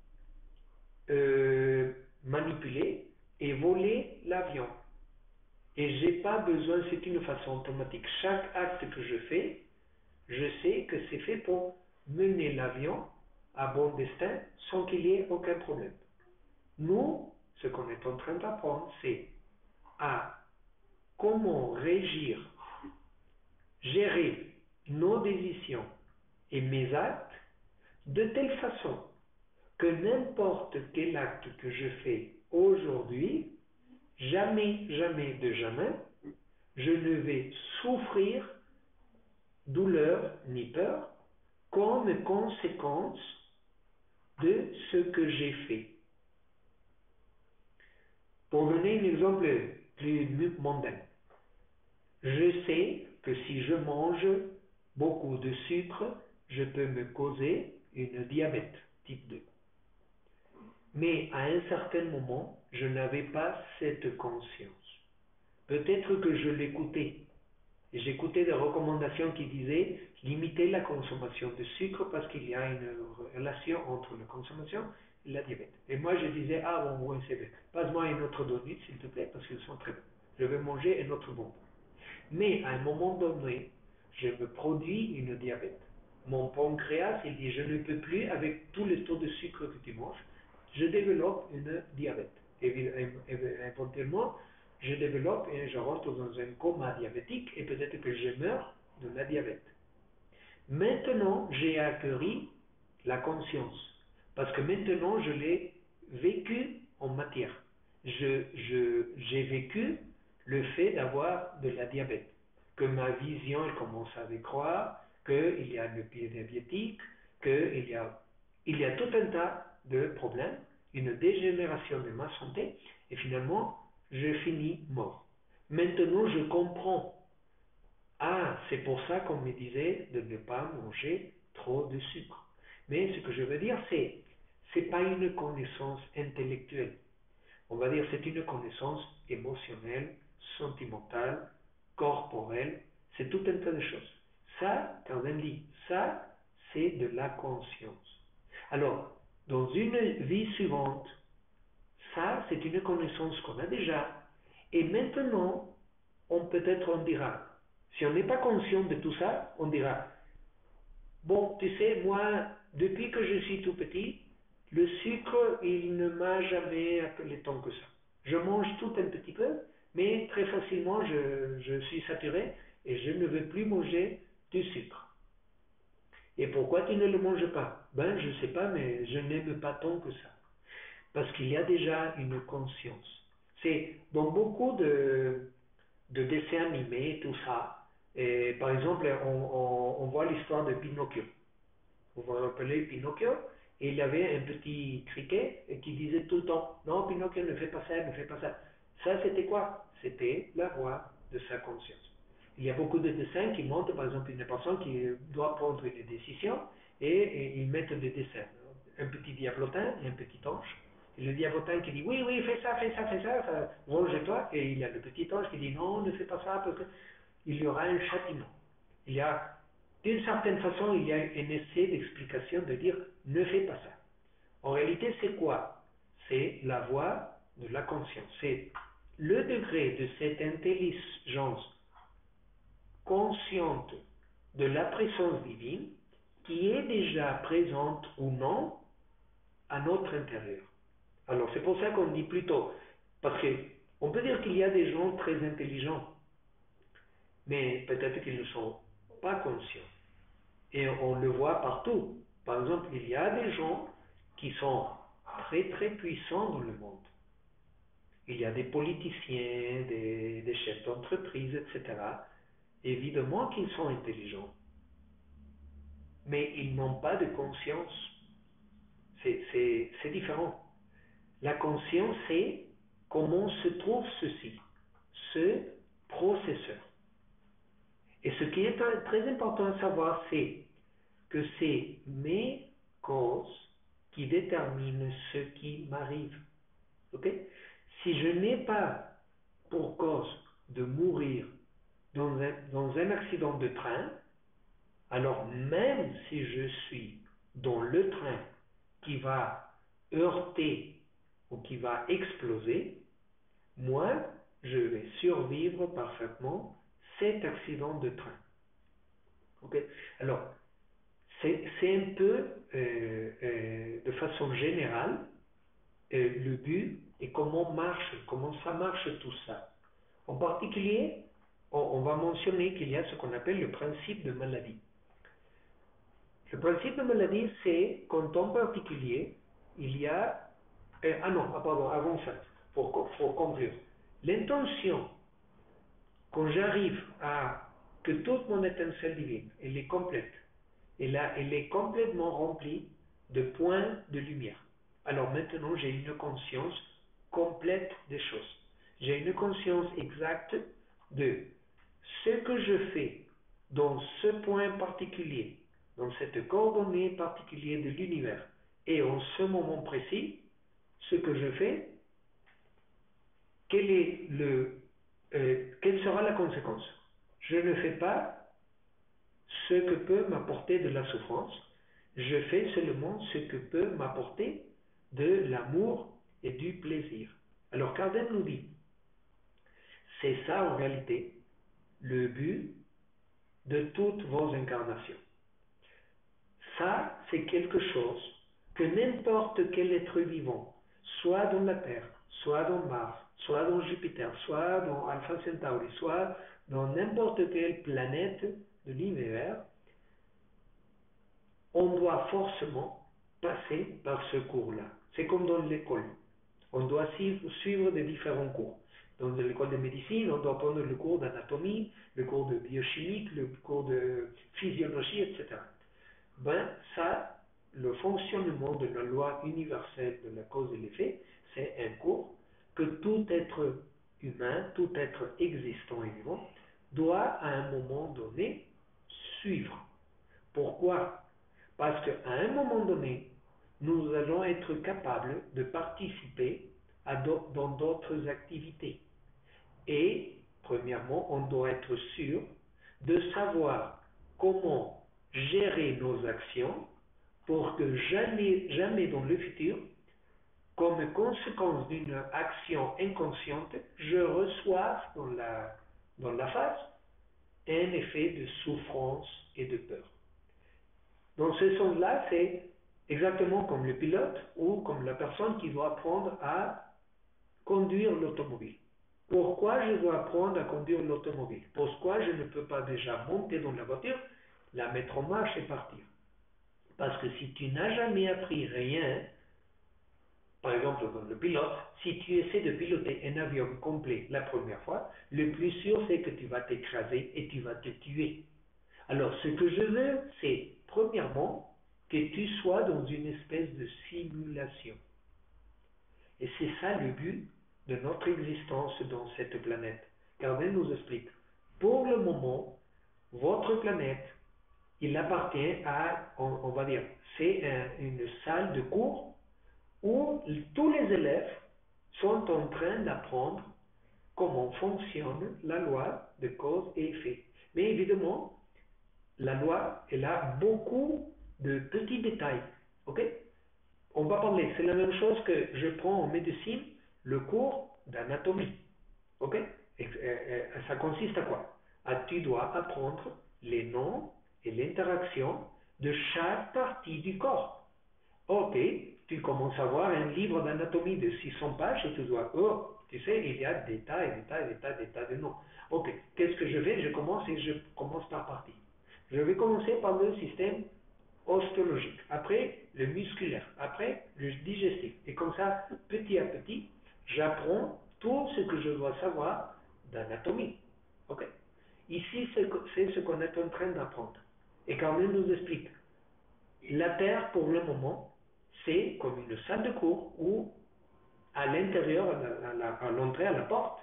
manipuler et voler l'avion. Et j'ai pas besoin, c'est une façon automatique. Chaque acte que je fais, je sais que c'est fait pour mener l'avion à bon destin sans qu'il y ait aucun problème. Nous, ce qu'on est en train d'apprendre, c'est à comment régir, gérer nos décisions et mes actes de telle façon que n'importe quel acte que je fais aujourd'hui, jamais, jamais de jamais, je ne vais souffrir douleur ni peur comme conséquence de ce que j'ai fait. Pour donner un exemple plus mondain, je sais que si je mange beaucoup de sucre, je peux me causer une diabète type 2. Mais à un certain moment, je n'avais pas cette conscience. Peut-être que je l'écoutais. J'écoutais des recommandations qui disaient limiter la consommation de sucre parce qu'il y a une relation entre la consommation et la diabète. Et moi, je disais, ah bon, c'est bien. Passe-moi une autre donnée, s'il te plaît, parce qu'ils sont très bons. Je vais manger un autre bonbon. Mais à un moment donné, je me produis une diabète. mon pancréas, il dit, je ne peux plus avec tout le taux de sucre que tu manges, je développe une diabète. Éventuellement, je rentre dans un coma diabétique et peut-être que je meurs de la diabète. Maintenant, j'ai acquis la conscience, parce que maintenant, je l'ai vécu en matière. J'ai vécu le fait d'avoir de la diabète, que ma vision elle commence à décroître, qu'il y a le pied diabétique, il y a tout un tas de problèmes, une dégénération de ma santé, et finalement, je finis mort. Maintenant, je comprends. Ah, c'est pour ça qu'on me disait de ne pas manger trop de sucre. Mais ce que je veux dire, c'est pas une connaissance intellectuelle. On va dire c'est une connaissance émotionnelle, sentimentale, corporelle, c'est tout un tas de choses. Ça, quand on dit ça, c'est de la conscience. Alors, dans une vie suivante, ça, c'est une connaissance qu'on a déjà. Et maintenant, peut-être on dira, si on n'est pas conscient de tout ça, on dira, bon, tu sais, moi, depuis que je suis tout petit, le sucre, il ne m'a jamais appelé tant que ça. Je mange tout un petit peu, mais très facilement, je suis saturé et je ne veux plus manger du sucre. Et pourquoi tu ne le manges pas? Ben, je ne sais pas, mais je n'aime pas tant que ça. Parce qu'il y a déjà une conscience. C'est dans beaucoup de dessins animés, tout ça. Et par exemple, on voit l'histoire de Pinocchio. Vous vous rappelez Pinocchio? Et il y avait un petit criquet qui disait tout le temps, non, Pinocchio, ne fais pas ça, ne fais pas ça. Ça, c'était quoi? C'était la voix de sa conscience. Il y a beaucoup de dessins qui montrent, par exemple, une personne qui doit prendre une décision et ils mettent des dessins. Un petit diablotin et un petit ange. Et le diablotin qui dit, oui, oui, fais ça, fais ça, fais ça, range-toi. Et il y a le petit ange qui dit, non, ne fais pas ça, parce qu'il y aura un châtiment. Il y a, d'une certaine façon, il y a un essai d'explication de dire, ne fais pas ça. En réalité, c'est quoi? C'est la voix de la conscience. C'est le degré de cette intelligence consciente de la présence divine qui est déjà présente ou non à notre intérieur. Alors c'est pour ça qu'on dit plutôt, parce qu'on peut dire qu'il y a des gens très intelligents, mais peut-être qu'ils ne sont pas conscients. Et on le voit partout. Par exemple, il y a des gens qui sont très très puissants dans le monde. Il y a des politiciens, des chefs d'entreprise, etc. Évidemment qu'ils sont intelligents, mais ils n'ont pas de conscience. C'est différent. La conscience, c'est comment se trouve ceci, ce processeur. Et ce qui est très important à savoir, c'est que c'est mes causes qui déterminent ce qui m'arrive. Okay? Si je n'ai pas pour cause de mourir dans un accident de train, alors même si je suis dans le train qui va heurter ou qui va exploser, moi, je vais survivre parfaitement cet accident de train. Okay? Alors, c'est un peu, de façon générale, le but et comment ça marche tout ça. En particulier, on va mentionner qu'il y a ce qu'on appelle le principe de maladie. Le principe de maladie, c'est quand en particulier, il y a... pardon, avant ça, pour conclure. L'intention, quand j'arrive à que toute mon étincelle divine, elle est complète, et là, elle est complètement remplie de points de lumière. Alors maintenant, j'ai une conscience complète des choses. J'ai une conscience exacte de ce que je fais dans ce point particulier, dans cette coordonnée particulière de l'univers, et en ce moment précis, ce que je fais, quelle sera la conséquence? Je ne fais pas ce que peut m'apporter de la souffrance, je fais seulement ce que peut m'apporter de l'amour et du plaisir. Alors Kardec nous dit, c'est ça en réalité le but de toutes vos incarnations. Ça, c'est quelque chose que n'importe quel être vivant, soit dans la Terre, soit dans Mars, soit dans Jupiter, soit dans Alpha Centauri, soit dans n'importe quelle planète de l'univers, on doit forcément passer par ce cours-là. C'est comme dans l'école. On doit suivre des différents cours. Dans l'école de médecine, on doit prendre le cours d'anatomie, le cours de biochimie, le cours de physiologie, etc. Ben, ça, le fonctionnement de la loi universelle de la cause et l'effet, c'est un cours que tout être humain, tout être existant et vivant, doit à un moment donné suivre. Pourquoi? Parce qu'à un moment donné, nous allons être capables de participer dans d'autres activités. Et, premièrement, on doit être sûr de savoir comment gérer nos actions pour que jamais dans le futur, comme conséquence d'une action inconsciente, je reçoive dans la face un effet de souffrance et de peur. Dans ce sens-là, c'est exactement comme le pilote ou comme la personne qui doit apprendre à conduire l'automobile. Pourquoi je dois apprendre à conduire l'automobile? Pourquoi je ne peux pas déjà monter dans la voiture, la mettre en marche et partir? Parce que si tu n'as jamais appris rien, par exemple comme le pilote, si tu essaies de piloter un avion complet la première fois, le plus sûr c'est que tu vas t'écraser et tu vas te tuer. Alors ce que je veux, c'est premièrement que tu sois dans une espèce de simulation. Et c'est ça le but de notre existence dans cette planète. Kardec nous explique, pour le moment, votre planète, il appartient à, on va dire, c'est une salle de cours où tous les élèves sont en train d'apprendre comment fonctionne la loi de cause et effet. Mais évidemment, la loi, elle a beaucoup de petits détails. Ok? On va parler, c'est la même chose que je prends en médecine, le cours d'anatomie. Ok? Ça consiste à quoi? Tu dois apprendre les noms et l'interaction de chaque partie du corps. Ok, tu commences à voir un livre d'anatomie de 600 pages et tu dois, tu sais, il y a des tas de noms. Ok, qu'est-ce que je fais? Je commence par partie. Je vais commencer par le système ostéologique, après le musculaire, après le digestif. Et comme ça, petit à petit, j'apprends tout ce que je dois savoir d'anatomie. Ok? Ici, c'est ce qu'on est en train d'apprendre. Et quand même nous explique, la Terre, pour le moment, c'est comme une salle de cours où, à l'intérieur, à l'entrée, à la porte,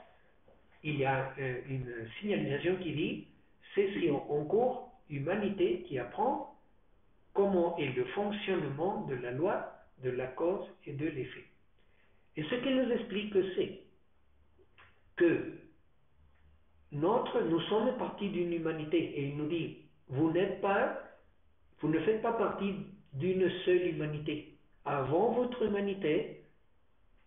il y a une signalisation qui dit session en cours, humanité qui apprend comment est le fonctionnement de la loi, de la cause et de l'effet. Et ce qu'il nous explique, c'est que nous sommes partie d'une humanité et il nous dit, vous ne faites pas partie d'une seule humanité. Avant votre humanité,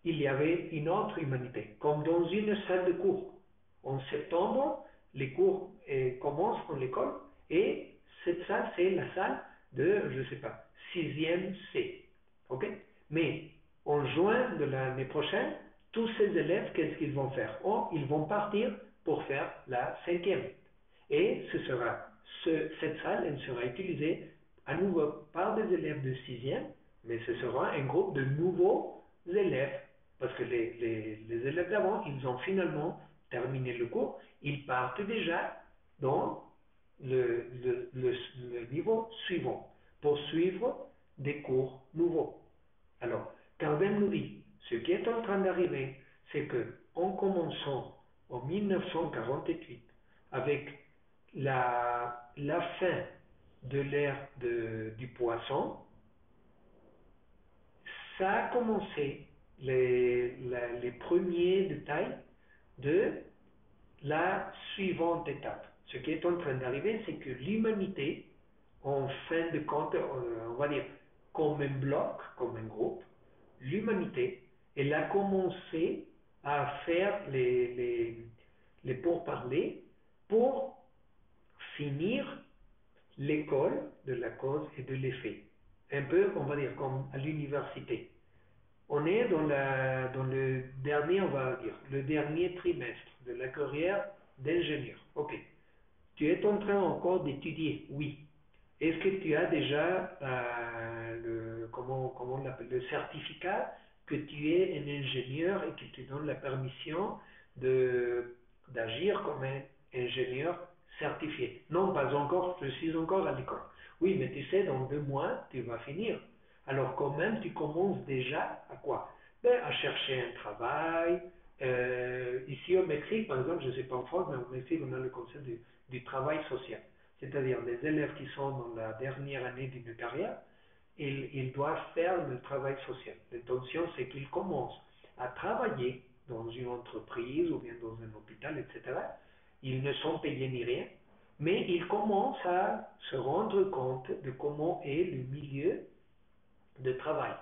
il y avait une autre humanité, comme dans une salle de cours. En septembre, les cours commencent dans l'école et cette salle, c'est la salle de, je ne sais pas, 6e C. Ok? Mais en juin de l'année prochaine, tous ces élèves, qu'est-ce qu'ils vont faire? Oh, ils vont partir pour faire la 5e. Et cette salle, elle sera utilisée à nouveau par des élèves de 6e, mais ce sera un groupe de nouveaux élèves. Parce que les élèves d'avant, ils ont finalement terminé le cours, ils partent déjà dans le niveau suivant pour suivre des cours nouveaux. Alors, Kardec nous dit, ce qui est en train d'arriver, c'est que en commençant en 1948 avec la fin de l'ère du poisson, ça a commencé les premiers détails de la suivante étape. Ce qui est en train d'arriver, c'est que l'humanité, en fin de compte, on va dire, comme un bloc, comme un groupe, l'humanité, elle a commencé à faire les pourparlers pour finir l'école de la cause et de l'effet. Un peu, on va dire, comme à l'université. On est dans le dernier, on va dire, le dernier trimestre de la carrière d'ingénieur. Ok. Tu es en train encore d'étudier, oui. Est-ce que tu as déjà comment on l'appelle, le certificat que tu es un ingénieur et qui te donne la permission d'agir comme un ingénieur certifié? Non, pas encore, je suis encore à l'école. Oui, mais tu sais, dans 2 mois, tu vas finir. Alors quand même, tu commences déjà à quoi? Ben, à chercher un travail. Ici au Mexique, par exemple, je ne sais pas en France, mais au Mexique, on a le concept du travail social. C'est-à-dire les élèves qui sont dans la dernière année d'une carrière, ils doivent faire le travail social. L'intention, c'est qu'ils commencent à travailler dans une entreprise ou bien dans un hôpital, etc. Ils ne sont payés ni rien, mais ils commencent à se rendre compte de comment est le milieu de travail,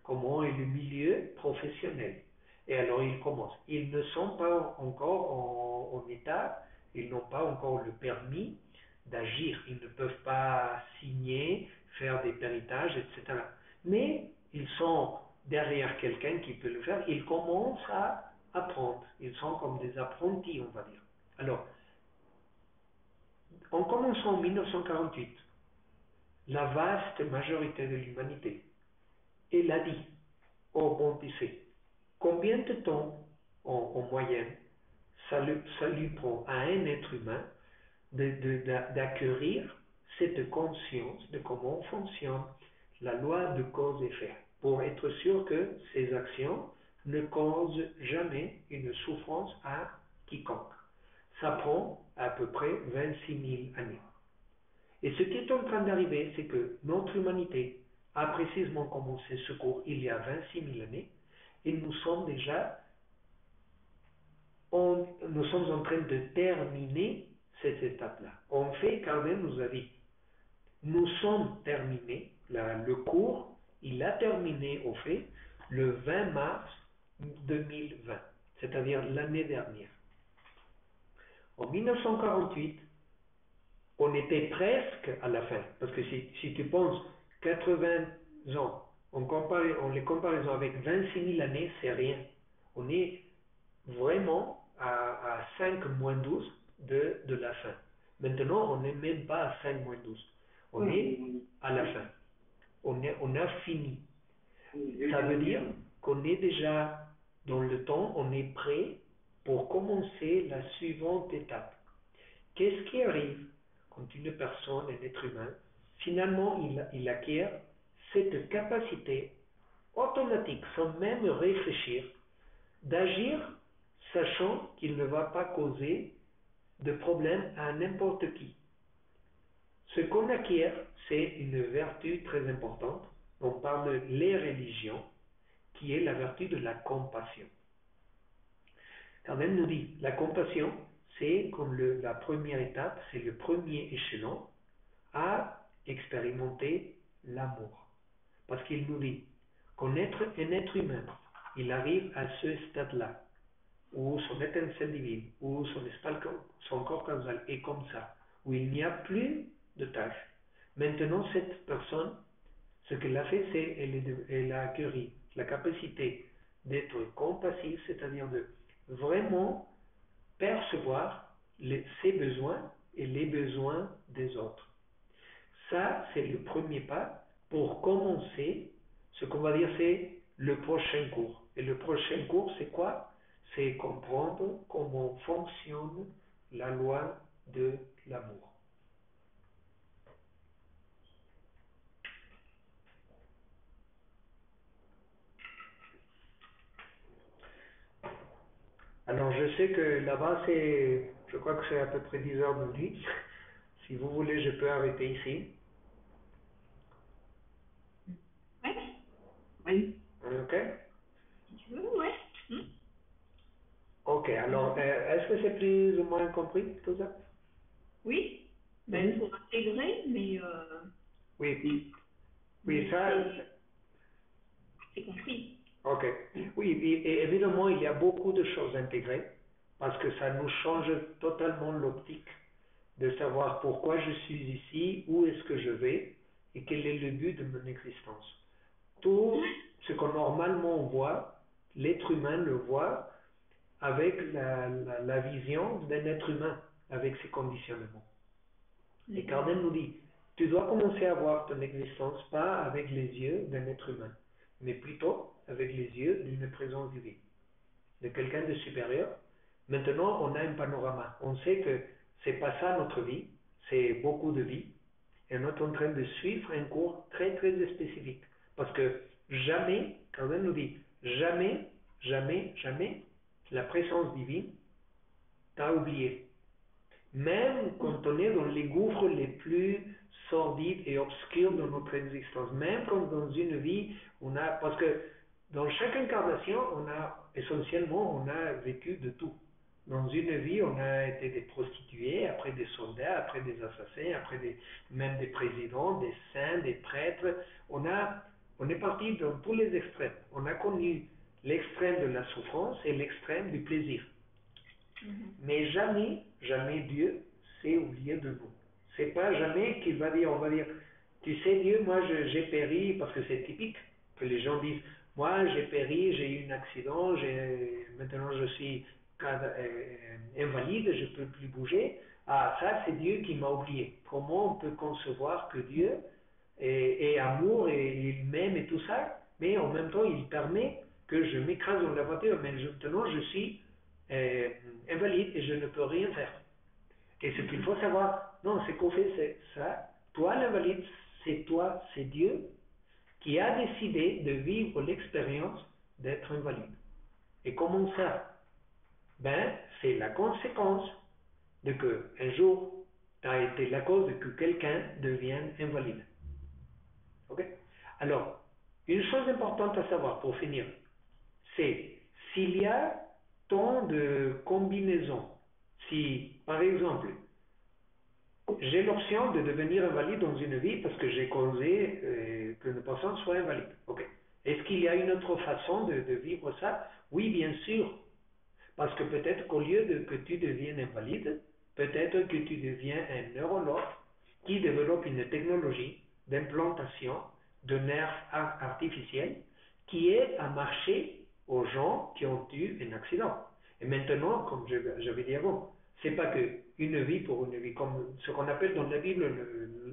comment est le milieu professionnel. Et alors ils commencent. Ils ne sont pas encore en état, ils n'ont pas encore le permis d'agir. Ils ne peuvent pas signer, faire des péritages, etc. Mais ils sont derrière quelqu'un qui peut le faire. Ils commencent à apprendre. Ils sont comme des apprentis, on va dire. Alors, en commençant en 1948, la vaste majorité de l'humanité, elle a dit, oh bon, tu sais, combien de temps, en moyenne, ça lui prend à un être humain d'acquérir cette conscience de comment fonctionne la loi de cause et effet, pour être sûr que ces actions ne causent jamais une souffrance à quiconque. Ça prend à peu près 26 000 années. Et ce qui est en train d'arriver, c'est que notre humanité a précisément commencé ce cours il y a 26 000 années, et nous sommes en train de terminer cette étape-là. En fait, Carmen nous a dit, nous sommes terminés, le cours, il a terminé au fait le 20 mars 2020, c'est-à-dire l'année dernière. En 1948, on était presque à la fin, parce que si tu penses 80 ans, en les comparaison avec 26 000 années, c'est rien. On est vraiment à 5 moins 12 de la fin. Maintenant, on n'est même pas à 5 moins 12. On est à la fin. On a fini. Ça veut dire qu'on est déjà dans le temps, on est prêt pour commencer la suivante étape. Qu'est-ce qui arrive quand une personne, un être humain, finalement il acquiert cette capacité automatique, sans même réfléchir, d'agir sachant qu'il ne va pas causer de problème à n'importe qui. Ce qu'on acquiert, c'est une vertu très importante, dont parlent les religions, qui est la vertu de la compassion. Carmen nous dit, la compassion, c'est comme la première étape, c'est le premier échelon à expérimenter l'amour. Parce qu'il nous dit, connaître un être humain, il arrive à ce stade-là, où son étincelle divine, où son corps causal est comme ça, où il n'y a plus de tâches. Maintenant, cette personne, ce qu'elle a fait, c'est elle a acquis la capacité d'être compassive, c'est-à-dire de vraiment percevoir ses besoins et les besoins des autres. Ça, c'est le premier pas pour commencer. Ce qu'on va dire, c'est le prochain cours. Et le prochain cours, c'est quoi? C'est comprendre comment fonctionne la loi de l'amour. Alors, je sais que là-bas, je crois que c'est à peu près 10 heures de nuit. Si vous voulez, je peux arrêter ici. Oui, oui. Ok? Si tu veux, ouais. Ok, alors, est-ce que c'est plus ou moins compris tout ça? Oui, ben, il faut intégrer, mais Oui, oui, mais ça, c'est compris. ok. Oui, et évidemment, il y a beaucoup de choses intégrées parce que ça nous change totalement l'optique de savoir pourquoi je suis ici, où est-ce que je vais et quel est le but de mon existence. Tout ce que normalement on voit, l'être humain le voit avec la vision d'un être humain, avec ses conditionnements. Et Kardec nous dit, tu dois commencer à voir ton existence pas avec les yeux d'un être humain, mais plutôt avec les yeux d'une présence divine, de quelqu'un de supérieur. Maintenant, on a un panorama. On sait que c'est pas ça notre vie, c'est beaucoup de vie. Et on est en train de suivre un cours très très spécifique. Parce que jamais, Kardec nous dit, jamais, jamais, jamais, la présence divine t'a oublié. Même quand on est dans les gouffres les plus sordides et obscurs de notre existence, même quand dans une vie, on a, parce que dans chaque incarnation, essentiellement, on a vécu de tout. Dans une vie, on a été des prostituées, après des soldats, après des assassins, même des présidents, des saints, des prêtres. On est parti dans tous les extrêmes. On a connu l'extrême de la souffrance et l'extrême du plaisir. Mais jamais, jamais Dieu s'est oublié de nous. C'est pas jamais qu'il va dire, on va dire, tu sais Dieu, moi j'ai péri, parce que c'est typique que les gens disent, moi j'ai péri, j'ai eu un accident, maintenant je suis invalide, je peux plus bouger. Ah, ça c'est Dieu qui m'a oublié. Comment on peut concevoir que Dieu est amour et il m'aime et tout ça, mais en même temps il permet que je m'écrase dans la voiture, mais maintenant je suis invalide et je ne peux rien faire. Et ce qu'il faut savoir, non, ce qu'on fait, c'est ça. Toi, l'invalide, c'est toi, c'est Dieu qui a décidé de vivre l'expérience d'être invalide. Et comment ça? Ben, c'est la conséquence de que un jour, tu as été la cause de que quelqu'un devienne invalide. Ok? Alors, une chose importante à savoir pour finir, c'est s'il y a tant de combinaisons. Si, par exemple, j'ai l'option de devenir invalide dans une vie parce que j'ai causé qu'une personne soit invalide. Okay. Est-ce qu'il y a une autre façon de vivre ça? Oui, bien sûr. Parce que peut-être qu'au lieu de que tu deviennes invalide, peut-être que tu deviens un neurologue qui développe une technologie d'implantation de nerfs artificiels qui aide à marcher aux gens qui ont eu un accident. Et maintenant, comme j'avais dit avant, c'est pas que une vie pour une vie, comme ce qu'on appelle dans la Bible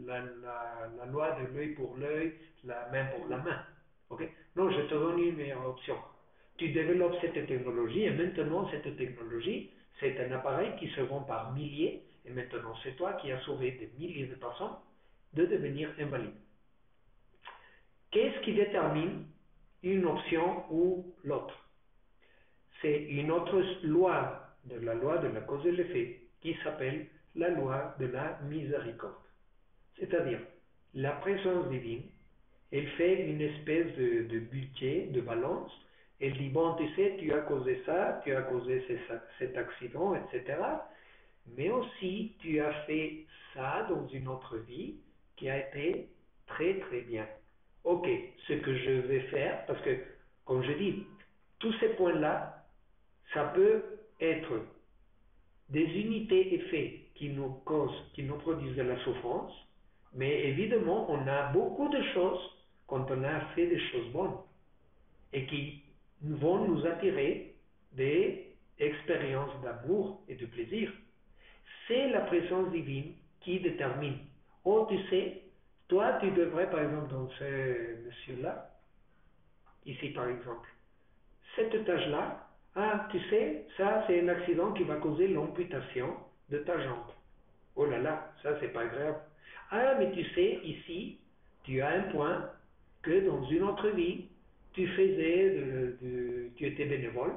la loi de l'œil pour l'œil, la main pour la main. Okay? Non, je te donne une meilleure option. Tu développes cette technologie et maintenant cette technologie, c'est un appareil qui se vend par milliers et maintenant c'est toi qui as sauvé des milliers de personnes de devenir invalide. Qu'est-ce qui détermine une option ou l'autre? C'est une autre loi de la cause et l'effet qui s'appelle la loi de la miséricorde. C'est-à-dire, la présence divine, elle fait une espèce de budget, de balance. Elle dit, bon, tu sais, tu as causé ça, tu as causé cet accident, etc. Mais aussi, tu as fait ça dans une autre vie qui a été très très bien. Ok, ce que je vais faire, parce que, comme je dis, tous ces points-là, ça peut être des unités effets qui nous causent, qui nous produisent de la souffrance, mais évidemment, on a beaucoup de choses quand on a fait des choses bonnes et qui vont nous attirer des expériences d'amour et de plaisir. C'est la présence divine qui détermine. Oh, tu sais, toi, tu devrais, par exemple, dans ce monsieur-là, ici par exemple, cette tâche-là, ah, tu sais, ça c'est un accident qui va causer l'amputation de ta jambe. Oh là là, ça c'est pas grave. Ah, mais tu sais, ici, tu as un point que dans une autre vie, tu tu étais bénévole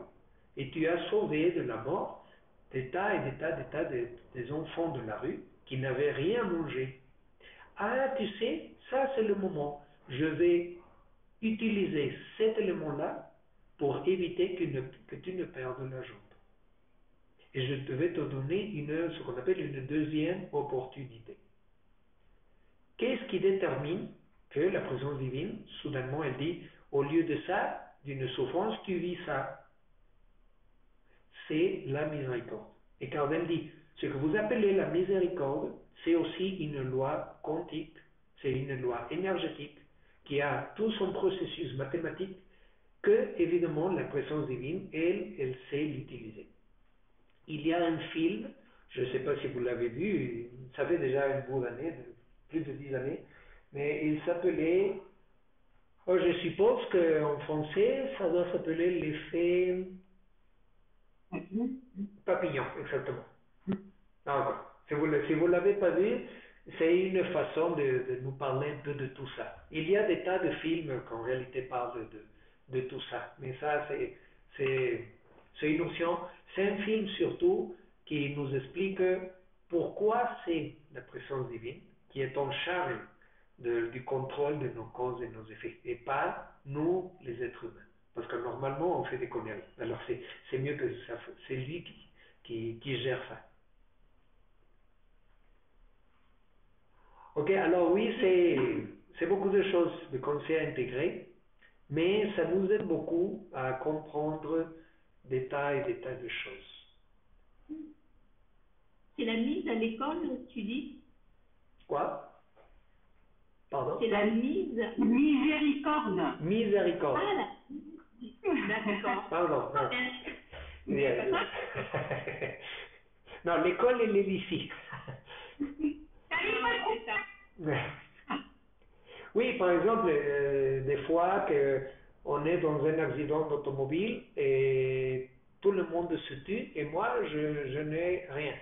et tu as sauvé de la mort des tas et des tas des enfants de la rue qui n'avaient rien mangé. Ah, tu sais, ça c'est le moment. Je vais utiliser cet élément-là pour éviter que tu ne perdes la jambe. Et je vais te donner ce qu'on appelle une deuxième opportunité. Qu'est-ce qui détermine que la présence divine, soudainement, elle dit, au lieu de ça, d'une souffrance, tu vis ça? C'est la miséricorde. Et Kardec dit, Ce que vous appelez la miséricorde, c'est aussi une loi quantique, c'est une loi énergétique qui a tout son processus mathématique que, évidemment, la présence divine, elle sait l'utiliser. Il y a un film, je ne sais pas si vous l'avez vu, ça fait déjà un bout d'années, plus de 10 années, mais il s'appelait, oh, je suppose qu'en français, ça doit s'appeler l'effet papillon, exactement. Alors, si vous l'avez pas vu, c'est une façon de nous parler un peu de tout ça. Il y a des tas de films qui en réalité parlent de tout ça, mais ça, c'est une notion. C'est un film surtout qui nous explique pourquoi c'est la présence divine qui est en charge du contrôle de nos causes et nos effets, et pas nous, les êtres humains. Parce que normalement, on fait des conneries. Alors c'est mieux que ça, c'est lui qui gère ça. Ok, alors oui, c'est beaucoup de choses de conseils à intégrer, mais ça nous aide beaucoup à comprendre des tas et des tas de choses. C'est la mise à l'école, tu dis? Quoi? Pardon? C'est la mise. Miséricorde. Miséricorde. Ah, d'accord. Pardon, non. C'est pas ça? Non, l'école, elle est ici. C'est ça. Oui, par exemple, des fois que on est dans un accident d'automobile et tout le monde se tue et moi, je n'ai rien,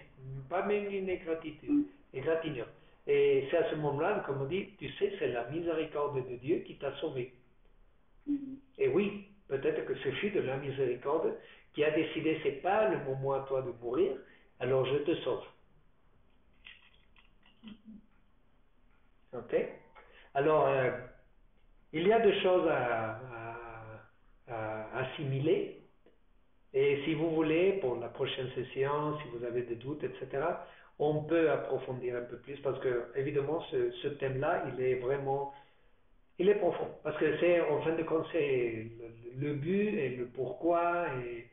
pas même une égratignure. Et c'est à ce moment-là qu'on me dit, tu sais, c'est la miséricorde de Dieu qui t'a sauvé. Et oui, peut-être que ce fut de la miséricorde qui a décidé, c'est pas le moment à toi de mourir, alors je te sauve. Ok? Alors, il y a des choses à assimiler. Et si vous voulez, pour la prochaine session, si vous avez des doutes, etc., on peut approfondir un peu plus parce que, évidemment, ce thème-là, il est profond. Parce que c'est, en fin de compte, c'est le but et le pourquoi et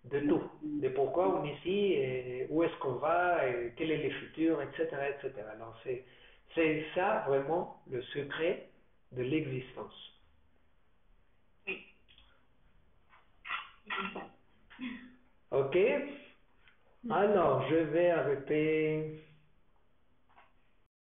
de tout. De pourquoi on est ici, et où est-ce qu'on va, et quel est le futur, etc., etc. Alors, c'est ça vraiment le secret de l'existence. Ok? Alors, je vais arrêter